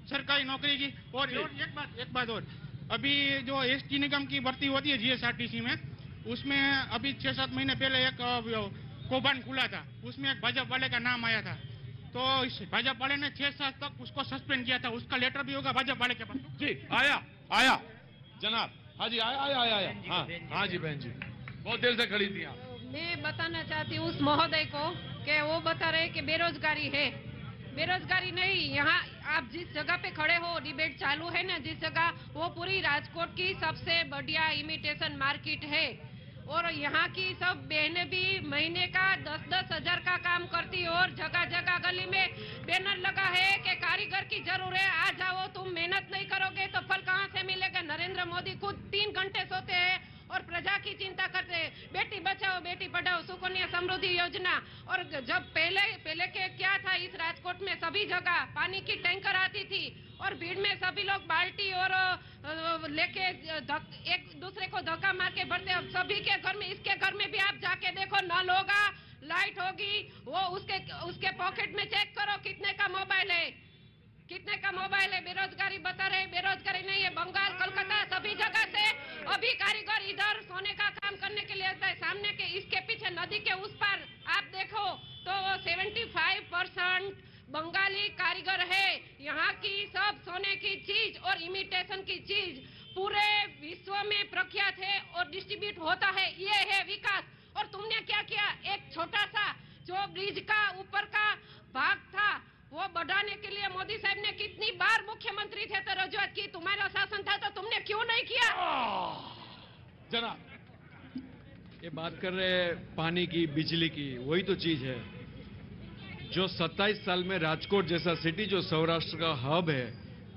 सरकारी नौकरी की। और एक बात और, अभी जो एसटी निगम की भर्ती होती है जीएसआरटीसी में, उसमें अभी 6-7 महीने पहले एक कौभांड खुला था, उसमें एक भाजपा वाले का नाम आया था। तो इस भाजपा वाले ने 6 साल तक उसको सस्पेंड किया था। उसका लेटर भी होगा भाजपा वाले के पास। जी आया जनाब। हाँ जी आया। हाँ जी बहन जी, बहुत देर से खड़ी थी आप। मैं बताना चाहती हूँ उस महोदय को कि वो बता रहे कि बेरोजगारी है। बेरोजगारी नहीं, यहाँ आप जिस जगह पे खड़े हो, डिबेट चालू है ना जिस जगह, वो पूरी राजकोट की सबसे बढ़िया इमिटेशन मार्केट है। और यहाँ की सब बहनें भी महीने का 10-10 हजार का काम करती है। और जगह जगह गली में बैनर लगा है कि कारीगर की जरूर है, आ जाओ, तुम मेहनत नहीं करोगे तो फल कहाँ से मिलेगा। नरेंद्र मोदी खुद 3 घंटे सोते हैं और प्रजा की चिंता करते हैं। बेटी बचाओ बेटी पढ़ाओ, सुकन्या समृद्धि योजना। और जब पहले के क्या था, इस राजकोट में सभी जगह पानी की टैंकर आती थी और भीड़ में सभी लोग बाल्टी और लेके एक दूसरे को धक्का मार के भरते। अब सभी के घर में, इसके घर में भी आप जाके देखो, नल होगा, लाइट होगी, वो उसके पॉकेट में चेक करो कितने का मोबाइल है, कितने का मोबाइल है। बेरोजगारी बता रहे, बेरोजगारी नहीं है। बंगाल, कोलकाता, सभी जगह से अभी कारीगर इधर सोने का काम करने के लिए आता है। सामने के इसके पीछे नदी के उस पार आप देखो तो 75% बंगाली कारीगर है। यहाँ की सब सोने की चीज और इमिटेशन की चीज पूरे विश्व में प्रख्यात है और डिस्ट्रीब्यूट होता है। ये है विकास। और तुमने क्या किया, एक छोटा सा जो ब्रिज का ऊपर का भाग था वो बढ़ाने के लिए मोदी साहब ने कितनी बार मुख्यमंत्री थे तो रजूआत की, तुम्हारा शासन था तो तुमने क्यों नहीं किया। जनाब ये बात कर रहे हैं पानी की, बिजली की, वही तो चीज है जो 27 साल में राजकोट जैसा सिटी जो सौराष्ट्र का हब है,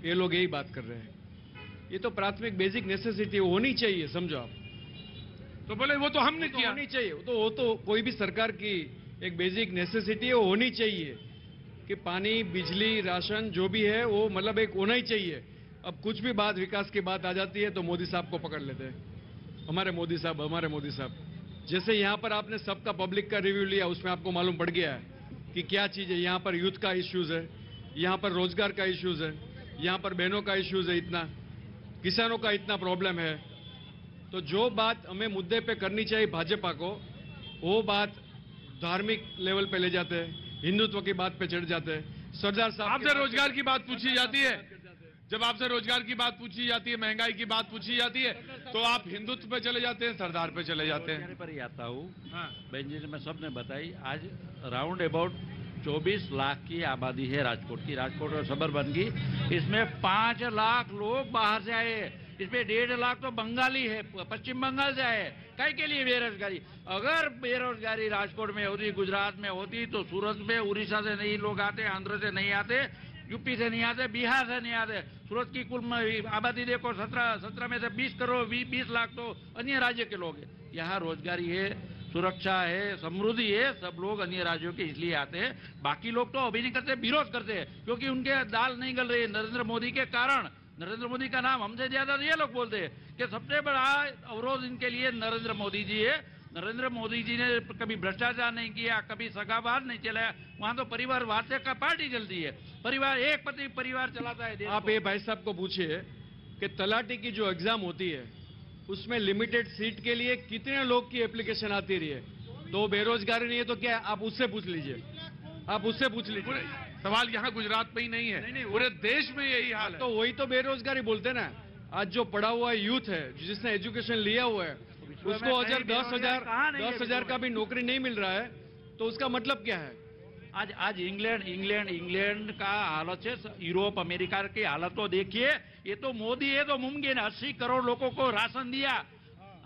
ये लोग यही बात कर रहे हैं। ये तो प्राथमिक बेसिक नेसेसिटी होनी चाहिए, समझो आप। तो बोले वो तो हमने किया, होनी चाहिए। वो तो कोई भी सरकार की एक बेसिक नेसेसिटी है, वो होनी चाहिए कि पानी, बिजली, राशन जो भी है वो मतलब एक होना ही चाहिए। अब कुछ भी बात विकास की बात आ जाती है तो मोदी साहब को पकड़ लेते हैं। हमारे मोदी साहब जैसे यहाँ पर आपने सबका पब्लिक का रिव्यू लिया, उसमें आपको मालूम पड़ गया है कि क्या चीज है। यहाँ पर यूथ का इश्यूज है, यहाँ पर रोजगार का इश्यूज है, यहाँ पर बहनों का इश्यूज है, इतना किसानों का इतना प्रॉब्लम है। तो जो बात हमें मुद्दे पे करनी चाहिए भाजपा को, वो बात धार्मिक लेवल पे ले जाते हैं, हिंदुत्व की बात पे चढ़ जाते हैं। सरदार साहब आपसे रोजगार की बात पूछी जाती है, जब आपसे रोजगार की बात पूछी जाती है, महंगाई की बात पूछी जाती है, तो आप हिंदुत्व पे चले जाते हैं, सरदार पे चले जाते हैं। पर ही आता हूँ। बहन जी ने मैं सबने बताई, आज राउंड अबाउट 24 लाख की आबादी है राजकोट की। राजकोट और सबरबन की, इसमें 5 लाख लोग बाहर से आए, इसमें 1.5 लाख तो बंगाली है, पश्चिम बंगाल से आए। कई के लिए बेरोजगारी, अगर बेरोजगारी राजकोट में होती, गुजरात में होती, तो सूरत में उड़ीसा से नहीं लोग आते, आंध्र से नहीं आते, यूपी से नहीं आते, बिहार से नहीं आते। सूरत की कुल आबादी देखो 17 में से 20 करोड़ 20 लाख तो अन्य राज्य के लोग हैं। यहाँ रोजगारी है, सुरक्षा है, समृद्धि है, सब लोग अन्य राज्यों के इसलिए आते हैं। बाकी लोग तो अभी नहीं करते, विरोध करते हैं, क्योंकि उनके दाल नहीं गल रही है नरेंद्र मोदी के कारण। नरेंद्र मोदी का नाम हमसे ज्यादा ये लोग बोलते हैं कि सबसे बड़ा अवरोध इनके लिए नरेंद्र मोदी जी है। नरेंद्र मोदी जी ने कभी भ्रष्टाचार नहीं किया, कभी सगावाद नहीं चलाया। वहां तो परिवारवाद से का पार्टी चलती है, परिवार एक पति परिवार चलाता है। आप ये भाई साहब को पूछिए कि तलाटी की जो एग्जाम होती है उसमें लिमिटेड सीट के लिए कितने लोग की एप्लीकेशन आती रही है, तो बेरोजगारी नहीं है तो क्या, आप उससे पूछ लीजिए, आप उससे पूछ लीजिए। सवाल यहाँ गुजरात में ही नहीं है, पूरे देश में यही हाल है। तो वही तो बेरोजगारी बोलते ना। आज जो पढ़ा हुआ यूथ है, जिसने एजुकेशन लिया हुआ है, उसको अगर 10,000 का भी नौकरी नहीं मिल रहा है, तो उसका मतलब क्या है। आज इंग्लैंड का हालत है, यूरोप अमेरिका की हालत तो देखिए। ये तो मोदी है तो मुमकिन, 80 करोड़ लोगों को राशन दिया।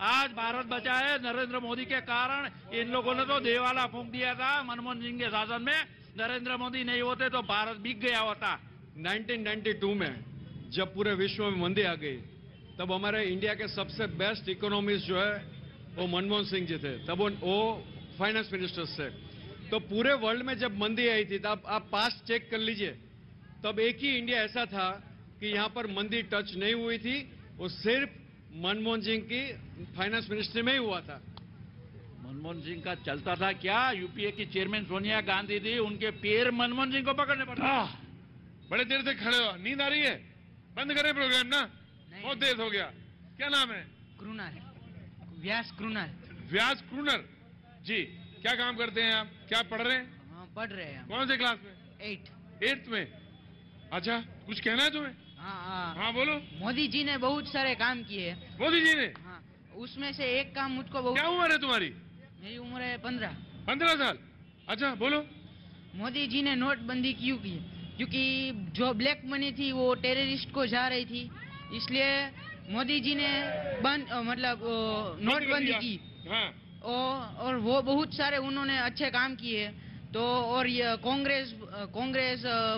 आज भारत बचा है नरेंद्र मोदी के कारण। इन लोगों ने तो देवाला फूंक दिया था मनमोहन सिंह के शासन में। नरेंद्र मोदी नहीं होते तो भारत बिक गया होता। 1992 में जब पूरे विश्व में मंदी आ गई, तब हमारे इंडिया के सबसे बेस्ट इकोनॉमिस्ट जो है वो मनमोहन सिंह जी थे, तब वो फाइनेंस मिनिस्टर्स थे। तो पूरे वर्ल्ड में जब मंदी आई थी, तब आप पास्ट चेक कर लीजिए, तब एक ही इंडिया ऐसा था कि यहाँ पर मंदी टच नहीं हुई थी, वो सिर्फ मनमोहन सिंह की फाइनेंस मिनिस्ट्री में ही हुआ था। मनमोहन सिंह का चलता था क्या, यूपीए की चेयरमैन सोनिया गांधी थी, उनके पैर मनमोहन सिंह को पकड़ने पड़ता। बड़े देर से खड़े हो, नींद आ रही है, बंद करें प्रोग्राम ना, बहुत देर हो गया। क्या नाम है? क्रूनर, व्यास क्रूनर। व्यास क्रूनर जी, क्या काम करते हैं आप, क्या पढ़ रहे हैं? पढ़ रहे हैं। कौन से क्लास में? 8th में। अच्छा, कुछ कहना है तुम्हें? हाँ बोलो। मोदी जी ने बहुत सारे काम किए। मोदी जी ने? हाँ, उसमें से एक काम मुझको बहुत। क्या उम्र है तुम्हारी? मेरी उम्र है 15। 15 साल। अच्छा बोलो। मोदी जी ने नोटबंदी क्यों की? क्योंकि जो ब्लैक मनी थी वो टेररिस्ट को जा रही थी, इसलिए मोदी जी ने नोटबंदी की। हाँ। और वो बहुत सारे उन्होंने अच्छे काम किए। तो और ये कांग्रेस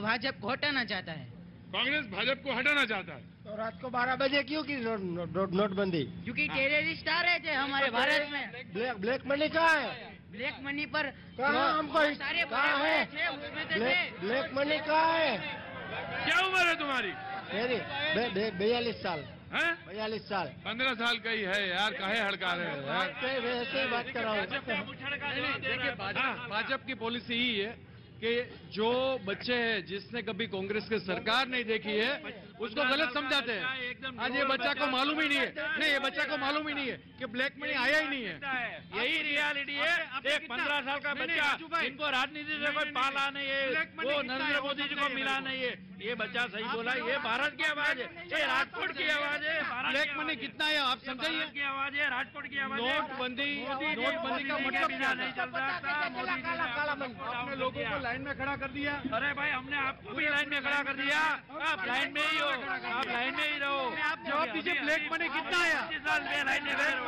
भाजपा को हटाना चाहता है। कांग्रेस भाजपा को हटाना चाहता है। तो रात को 12 बजे क्यों की नोटबंदी? क्योंकि टेररिस्ट आ रहे थे हमारे भारत में। ब्लैक मनी कहाँ है? ब्लैक मनी पर हमको सारे कहाँ है? ब्लैक मनी कहाँ है? क्या उम्र है तुम्हारी? मेरी 42 साल। 42 साल। 15 साल का ही है यार, काहे हड़का रहे हैं यार? वैसे ही बात कर रहा हूँ। देखिए भाजपा की पॉलिसी ही है कि जो बच्चे हैं जिसने कभी कांग्रेस की सरकार नहीं देखी है उसको गलत समझाते हैं। आज ये बच्चा को मालूम ही नहीं है, नहीं ये बच्चा को मालूम ही नहीं है कि ब्लैक मनी आया ही नहीं है। यही रियलिटी है। एक 15 साल का बच्चा जिनको राजनीति से कोई पाला नहीं है, वो नरेंद्र मोदी जी को मिला नहीं है, ये बच्चा सही बोला। ये भारत की आवाज है, ये राजकोट की आवाज है। ब्लैक मनी कितना है आप समझाइए? की आवाज है, राजकोट की आवाज है। नोटबंदी का मतलब क्या नहीं चलता था। मोदी जी ने आपने लोगों को लाइन में खड़ा कर दिया। अरे भाई हमने आपको भी लाइन में खड़ा कर दिया। आप लाइन में ही हो, आप लाइन में ही रहो। जवाब दीजिए, ब्लैक मनी कितना आया? 25 साल में लाइन में खड़े रहो।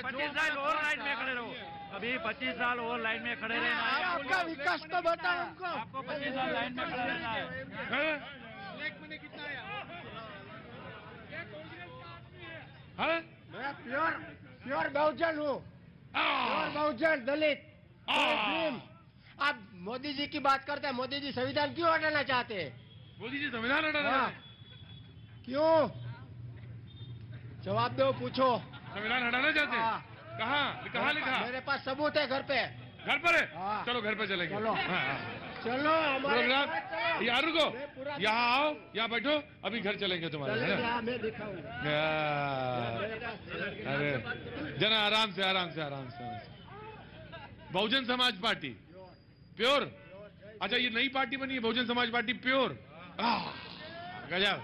25 साल और लाइन में खड़े रहो। अभी 25 साल और लाइन में खड़े रहना है। आपका विकास तो बताओ हमको। आपको 25 साल लाइन में खड़े रहना है। ब्लैक मनी कितना आया? मैं प्योर बहुजन हूँ, प्योर बहुजन दलित मुस्लिम। आप मोदी जी की बात करते हैं, मोदी जी संविधान क्यों हटाना चाहते हैं? मोदी जी संविधान हटाना हाँ। क्यों? जवाब दो, पूछो। संविधान हटाना चाहते हैं? कहाँ लिखा? मेरे पास सबूत है घर पे। घर पर है? चलो घर पे चलेंगे। चलो। चलो प्रोग्राम यहाँ रुको, यहाँ आओ, यहाँ बैठो, अभी घर चलेंगे तुम्हारे। मैं दिखाऊंगा। अरे जना आराम से आराम से आराम से। Bahujan Samaj party pure. अच्छा ये नई पार्टी बनी है बहुजन समाज पार्टी प्योर। गजब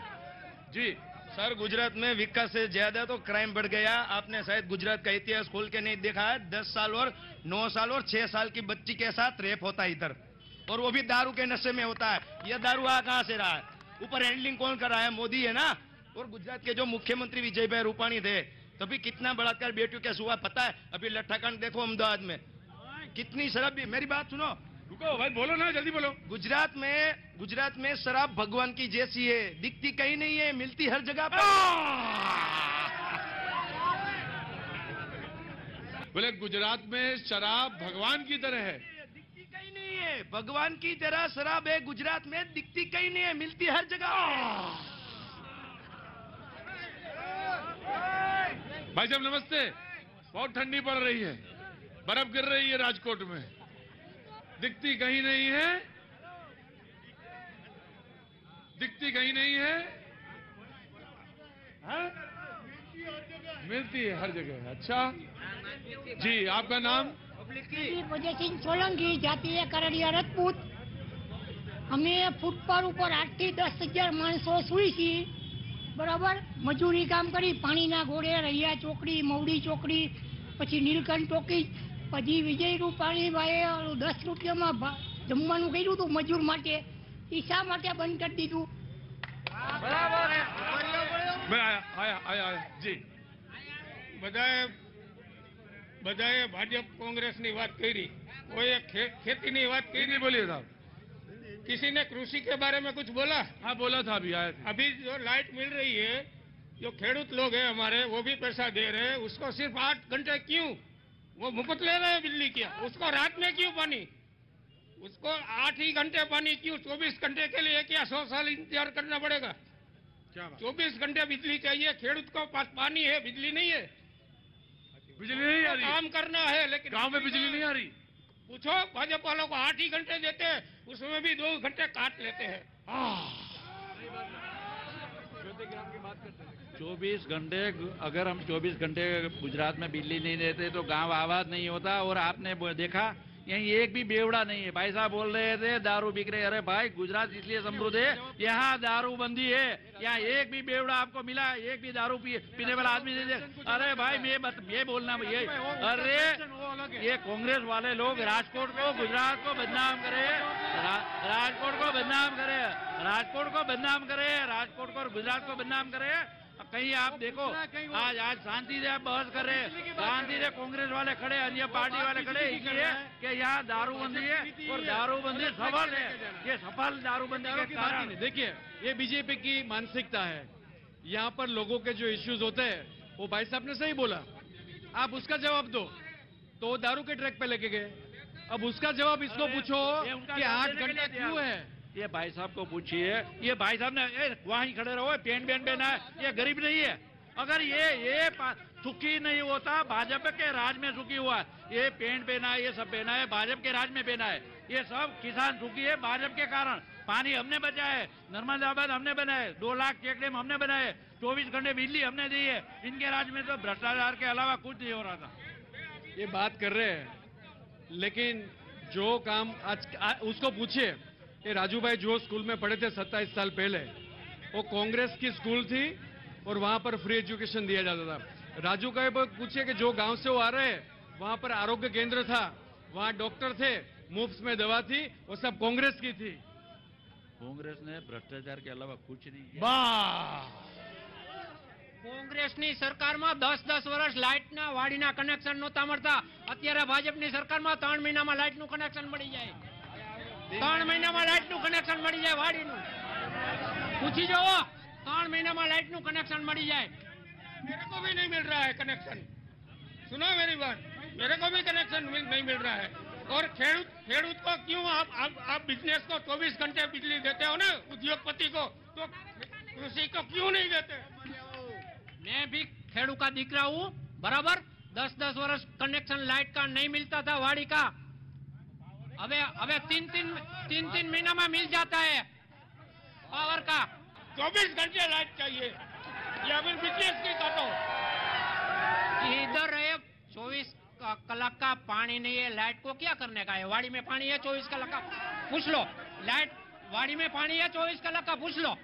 जी। सर गुजरात में विकास से ज्यादा तो क्राइम बढ़ गया। आपने शायद गुजरात का इतिहास खोल के नहीं देखा है। 10 साल और 9 साल और 6 साल की बच्ची के साथ रेप होता है इधर, और वो भी दारू के नशे में होता है। ये दारू आ कहां से रहा है? ऊपर हैंडलिंग कौन कर रहा है? मोदी है ना। और गुजरात के जो मुख्यमंत्री विजय भाई रूपाणी थे, तभी कितना बलात्कार बेटियों के हुआ पता है? अभी लट्ठाकांड देखो अहमदाबाद में, कितनी शराब। मेरी बात सुनो, रुको भाई, बोलो ना, जल्दी बोलो। गुजरात में शराब भगवान की जैसी है, दिखती कहीं नहीं है, मिलती हर जगह पर। बोले गुजरात में शराब भगवान की तरह है, दिखती कहीं नहीं है। भगवान की तरह शराब है गुजरात में, दिखती कहीं नहीं है, मिलती हर जगह। भाई साहब नमस्ते। बहुत ठंडी पड़ रही है, बर्फ गिर रही है राजकोट में, दिखती कहीं नहीं है, दिखती कहीं नहीं है, हाँ? मिलती है हर जगह। अच्छा जी, आपका नाम? विजय सिंह सोलंकी, जाति है करड़िया रजपूत। અમે ફૂટપાથ ઉપર 8 થી 10,000 માણસો સુઈ છીએ, બરાબર. મજૂરી કામ કરી, પાણીના ઘોડે, રૈયા ચોકડી, મવડી ચોકડી, પછી નીલકંઠ ચોકી, પછી વિજય રૂપાણી ભાઈએ 10 રૂપિયામાં જમવાનું કર્યું હતું મજૂર માટે. એ શા માટે બંધ કરી દીધું? બરાબર है। આયા જી। બધાએ ભાજપ કોંગ્રેસની વાત કરી, કોઈએ ખેતીની વાત કરી। बोलिए साहब। किसी ने कृषि के बारे में कुछ बोला? हाँ बोला था, अभी आया था। अभी जो लाइट मिल रही है, जो खेडूत लोग हैं हमारे, वो भी पैसा दे रहे हैं, उसको सिर्फ 8 घंटे क्यों? वो मुफ्त ले रहे हैं बिजली की, उसको रात में क्यों पानी? उसको 8 ही घंटे पानी क्यों? 24 घंटे के लिए क्या 100 साल इंतजार करना पड़ेगा? 24 घंटे बिजली चाहिए। खेडूत को पास पानी है, बिजली नहीं है। बिजली नहीं आ रही, काम करना है, लेकिन गांव में बिजली नहीं आ रही। पूछो भाजपा वालों को, 8 ही घंटे देते हैं, उसमें भी 2 घंटे काट लेते हैं। 24 घंटे, अगर हम 24 घंटे गुजरात में बिजली नहीं देते तो गांव आबाद नहीं होता। और आपने देखा यहीं एक भी बेवड़ा नहीं है। भाई साहब बोल रहे थे दारू बिक रहे, अरे भाई गुजरात इसलिए समृद्ध है, यहाँ दारू बंदी है, यहाँ एक भी बेवड़ा आपको मिला, एक भी दारू पीने वाला आदमी नहीं दे। अरे भाई ये बोलना, ये अरे ये कांग्रेस वाले लोग राजकोट को, गुजरात को बदनाम करे, राजकोट को बदनाम करे, राजकोट को बदनाम करे, राजकोट को और गुजरात को बदनाम करे। कहीं आप देखो, आज शांति से आप बहस कर रहे हैं, शांति से कांग्रेस वाले खड़े, अन्य पार्टी वाले खड़े, इसलिए कि यहाँ दारूबंदी है और दारूबंदी सफल है। ये सफल दारूबंदी के कारण। देखिए ये बीजेपी की मानसिकता है। यहाँ पर लोगों के जो इश्यूज होते हैं, वो भाई साहब ने सही बोला, आप उसका जवाब दो, तो वो दारू के ट्रैक पे लेके गए। अब उसका जवाब इसको पूछो कि 8 घंटे क्यों है। ये भाई साहब को पूछिए, ये भाई साहब ने वहीं खड़े रहो, पेन पहना है, ये गरीब नहीं है। अगर ये सुखी नहीं होता, भाजपा के राज में सुखी हुआ, ये पेंट पहना है, ये सब पहना है, भाजपा के राज में पहना है। ये सब किसान सुखी है भाजपा के कारण। पानी हमने बचाया है, नर्मदाबाद हमने बनाए, 2 लाख चेक डैम हमने बनाए, 24 घंटे बिजली हमने दी है। इनके राज में तो भ्रष्टाचार के अलावा कुछ नहीं हो रहा था। ये बात कर रहे हैं, लेकिन जो काम आज उसको पूछिए, ये राजू भाई जो स्कूल में पढ़े थे 27 साल पहले, वो कांग्रेस की स्कूल थी और वहां पर फ्री एजुकेशन दिया जाता था। राजू का पूछिए कि जो गांव से वो आ रहे हैं, वहां पर आरोग्य केंद्र था, वहां डॉक्टर थे, मुफ्त में दवा थी, वो सब कांग्रेस की थी। कांग्रेस ने भ्रष्टाचार के अलावा कुछ नहीं किया। કોંગ્રેસની સરકારમાં 10-10 વર્ષ લાઇટના વાડીના કનેક્શન નહોતા મળતા. અત્યારે ભાજપની સરકારમાં 3 મહિનામાં લાઇટનું કનેક્શન મળી જાય. 3 મહિનામાં લાઇટનું કનેક્શન મળી જાય વાડીનું. પૂછી જુઓ, 3 મહિનામાં લાઇટનું કનેક્શન મળી જાય. मेरे को भी नहीं मिल रहा है कनेक्शन। सुनो मेरी बात, मेरे को भी कनेक्शन नहीं मिल रहा है। और खेडूत को क्यों आप बिजनेस को 24 घंटे बिजली देते हो ना, उद्योगपति को, तो कृषि को क्यों नहीं देते? मैं भी खेडू का दीकरा हूँ, बराबर। 10-10 वर्ष कनेक्शन लाइट का नहीं मिलता था वाड़ी का, अबे तीन महीना में मिल जाता है पावर का। 24 घंटे लाइट चाहिए, या फिर बिजनेस नहीं काटो। इधर है 24 कलाक का पानी नहीं है, लाइट को क्या करने का है? वाड़ी में पानी है 24 कलाक का, पूछ लो। लाइट वाड़ी में पानी है 24 कलाक का, पूछ लो।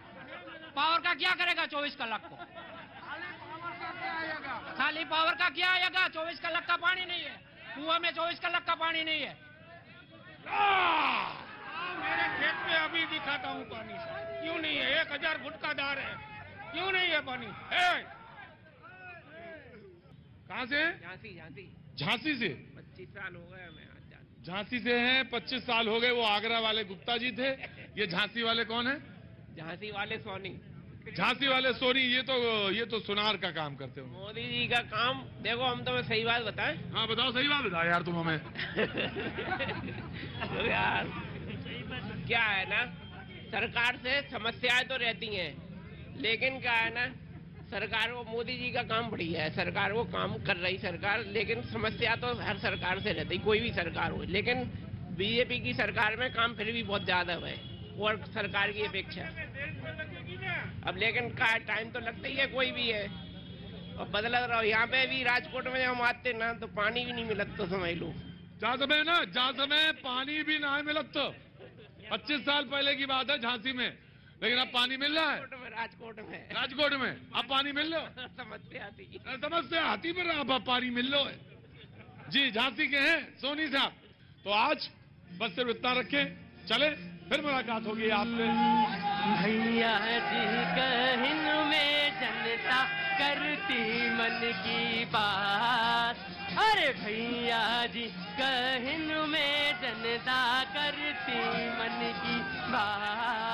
पावर का क्या करेगा 24 कलाक को? खाली पावर का क्या आएगा? 24 कलाक का पानी नहीं है, कुआं में 24 कलाक का पानी नहीं है। मेरे खेत में अभी दिखाता हूँ पानी, क्यों नहीं है? 1000 फुट का दार है, क्यों नहीं है पानी? कहाँ से? झांसी से। 25 साल हो गए हमें। झांसी से हैं, 25 साल हो गए। वो आगरा वाले गुप्ता जी थे, ये झांसी वाले कौन है? झांसी वाले सोनी। झांसी वाले सोनी, ये तो सुनार का काम करते हो। मोदी जी का काम देखो, हम तुम्हें सही बात बताएं। हाँ बताओ, सही बात बताओ यार तुम हमें। तो यार क्या है ना, सरकार से समस्याएं तो रहती हैं, लेकिन क्या है ना, सरकार को मोदी जी का काम बढ़िया है, सरकार वो काम कर रही सरकार, लेकिन समस्या तो हर सरकार से रहती, कोई भी सरकार हो। लेकिन बीजेपी की सरकार में काम फिर भी बहुत ज्यादा है और सरकार की अपेक्षा। अब लेकिन का टाइम तो लगता ही है, कोई भी है, और बदला रहो। यहाँ पे भी राजकोट में जब हम आते ना तो पानी भी नहीं मिलत, तो समझ लो। जहाँ समय पानी भी ना मिलत, 25 साल पहले की बात है झांसी में, लेकिन अब पानी मिल रहा है। राजकोट में अब पानी मिल रहा है। समस्या आती पर अब पानी मिल रहा है। जी झांसी के हैं सोनी साहब। तो आज बस सिर्फ इतना रखें, चले, फिर मुलाकात होगी आपसे। भैया जी कहन में जनता करती मन की बात, अरे भैया जी कहन में जनता करती मन की बात।